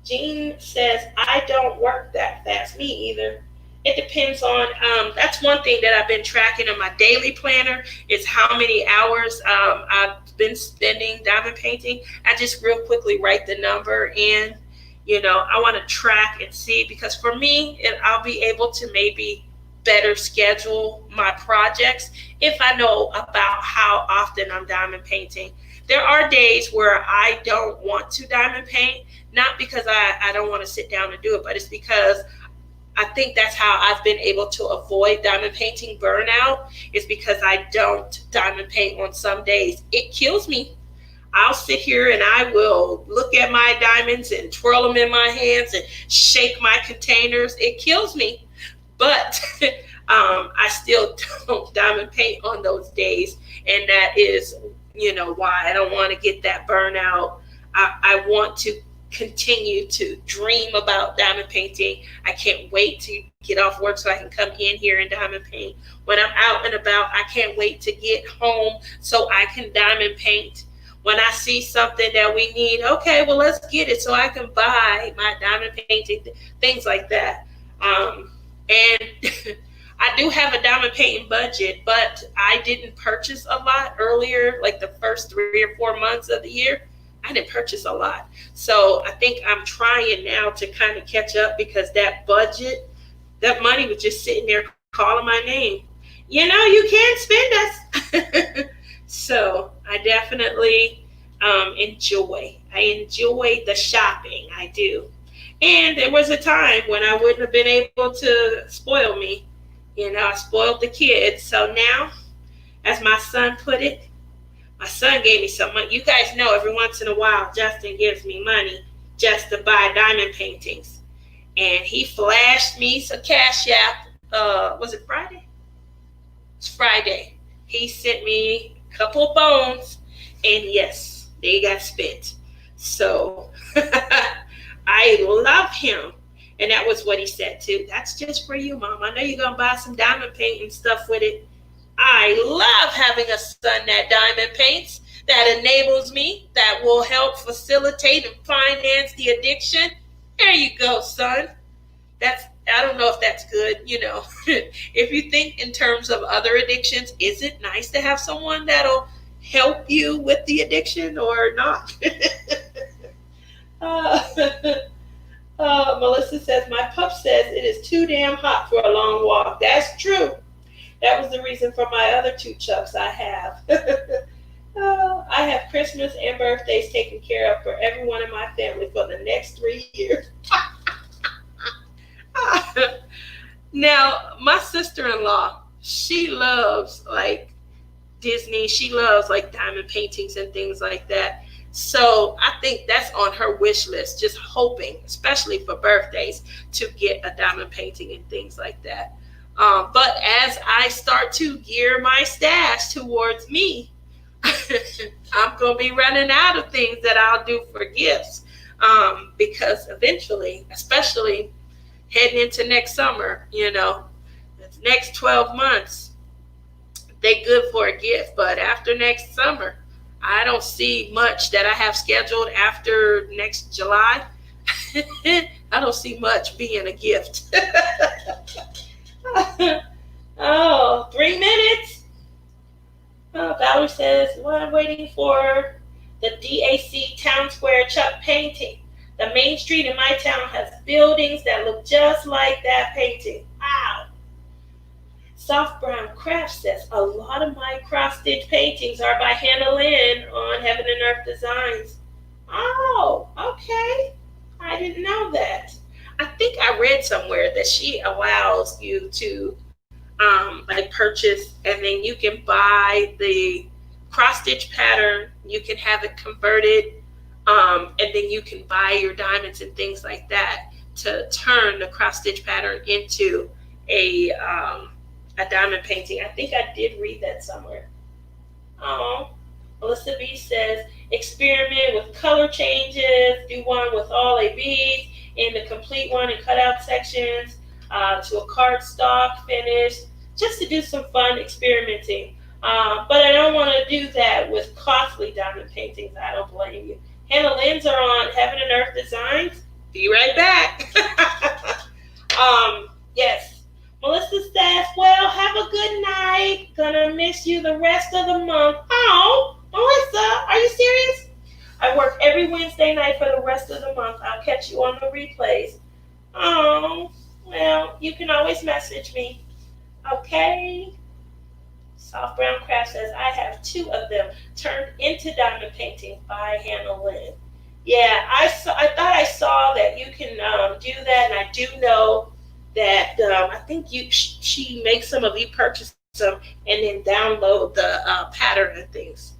A: Jean says, I don't work that fast. Me either. It depends on, that's one thing that I've been tracking in my daily planner is how many hours I've been spending diamond painting. I just real quickly write the number in, I want to track and see, because for me, I'll be able to maybe better schedule my projects if I know about how often I'm diamond painting. There are days where I don't want to diamond paint, not because I don't want to sit down and do it, but it's because I think that's how I've been able to avoid diamond painting burnout, is because I don't diamond paint on some days. It kills me. I'll sit here and I will look at my diamonds and twirl them in my hands and shake my containers. It kills me. But I still don't diamond paint on those days. And that is, why I don't want to get that burnout. I want to continue to dream about diamond painting. I can't wait to get off work so I can come in here and diamond paint. When I'm out and about, I can't wait to get home so I can diamond paint. When I see something that we need, okay, well, let's get it so I can buy my diamond painting, things like that. And I do have a diamond painting budget, but I didn't purchase a lot earlier, like the first 3 or 4 months of the year. I didn't purchase a lot. So I think I'm trying now to kind of catch up because that budget, that money was just sitting there calling my name. You know, you can't spend us. So I definitely enjoy the shopping. I do. And there was a time when I wouldn't have been able to spoil me. You know, I spoiled the kids. So now, as my son put it, my son gave me some money. You guys know every once in a while, Justin gives me money just to buy diamond paintings. And he flashed me some Cash App. Was it Friday? It's Friday. He sent me a couple of bones. And yes, they got spent. So I love him. And that was what he said too. That's just for you, Mom. I know you're going to buy some diamond painting stuff with it. I love having a son that diamond paints, that enables me, that will help facilitate and finance the addiction. There you go, son. I don't know if that's good. You know, if you think in terms of other addictions, is it nice to have someone that'll help you with the addiction or not? Melissa says, my pup says it is too damn hot for a long walk. That's true. That was the reason for my other 2 Chucks I have. I have Christmas and birthdays taken care of for everyone in my family for the next 3 years. Now, my sister-in-law, she loves like Disney. She loves like diamond paintings and things like that. So I think that's on her wish list, just hoping, especially for birthdays, to get a diamond painting and things like that. But as I start to gear my stash towards me, I'm going to be running out of things that I'll do for gifts. Because eventually, especially heading into next summer, you know, the next 12 months, they good for a gift. But after next summer, I don't see much that I have scheduled after next July. I don't see much being a gift. Oh, 3 minutes. Valerie says, well, I'm waiting for the DAC Town Square Chuck painting. The main street in my town has buildings that look just like that painting. Wow. Soft Brown Craft says, a lot of my cross-stitch paintings are by Hannah Lynn on Heaven and Earth Designs. Oh, okay. I didn't know that. I think I read somewhere that she allows you to like purchase, and then you can buy the cross-stitch pattern. You can have it converted, and then you can buy your diamonds and things like that to turn the cross-stitch pattern into a diamond painting. I think I did read that somewhere. Oh, Melissa B says, experiment with color changes, do one with all a beads in the complete one and cut out sections to a cardstock finish, just to do some fun experimenting. But I don't want to do that with costly diamond paintings. I don't blame you. Hannah Lynn's are on Heaven and Earth Designs. Be right back. Yes. Melissa says, well, have a good night. Gonna miss you the rest of the month. Oh, Melissa, are you serious? I work every Wednesday night for the rest of the month. I'll catch you on the replays. Oh, well, you can always message me. Okay. Soft Brown Craft says, I have 2 of them turned into diamond painting by Hannah Lynn. Yeah, I thought I saw that you can do that, and I do know that I think she makes some of you purchase them and then download the pattern and things.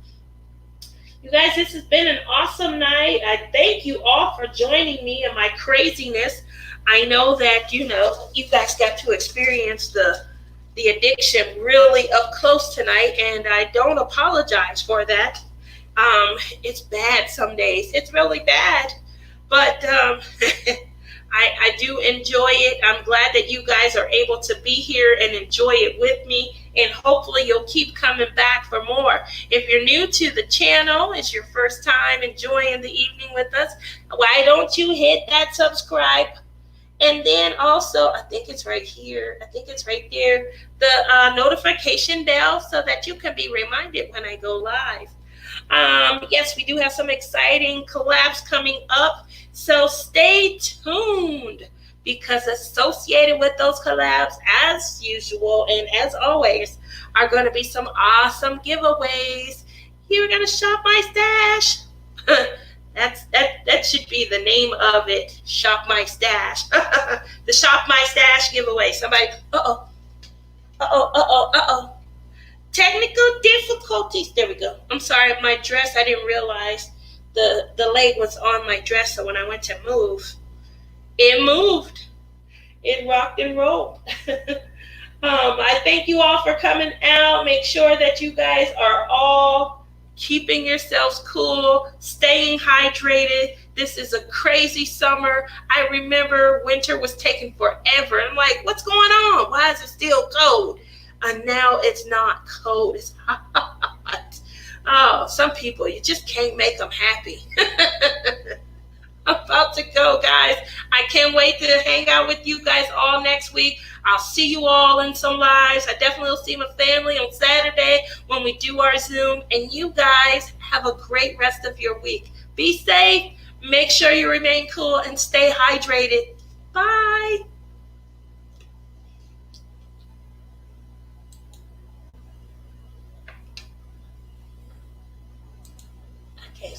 A: You guys, this has been an awesome night. I thank you all for joining me in my craziness. I know that, you guys got to experience the addiction really up close tonight, and I don't apologize for that. It's bad some days. It's really bad. But I do enjoy it. I'm glad that you guys are able to be here and enjoy it with me. And hopefully you'll keep coming back for more. If you're new to the channel, it's your first time enjoying the evening with us, why don't you hit that subscribe? And then also, I think it's right here. I think it's right there. The notification bell so that you can be reminded when I go live. Yes, we do have some exciting collabs coming up. So stay tuned because associated with those collabs, as usual and as always, are going to be some awesome giveaways. You're going to shop my stash. That should be the name of it. Shop my stash. The shop my stash giveaway. Somebody, technical difficulties. There we go. I'm sorry, my dress. I didn't realize the leg was on my dress. So when I went to move, it moved. It rocked and rolled. I thank you all for coming out. Make sure that you guys are all keeping yourselves cool, staying hydrated. This is a crazy summer. I remember winter was taking forever. I'm like, what's going on? Why is it still cold? And now it's not cold. It's hot. Oh, some people, you just can't make them happy. I'm about to go, guys. I can't wait to hang out with you guys all next week. I'll see you all in some lives. I definitely will see my family on Saturday when we do our Zoom. And you guys have a great rest of your week. Be safe. Make sure you remain cool and stay hydrated. Bye. Okay.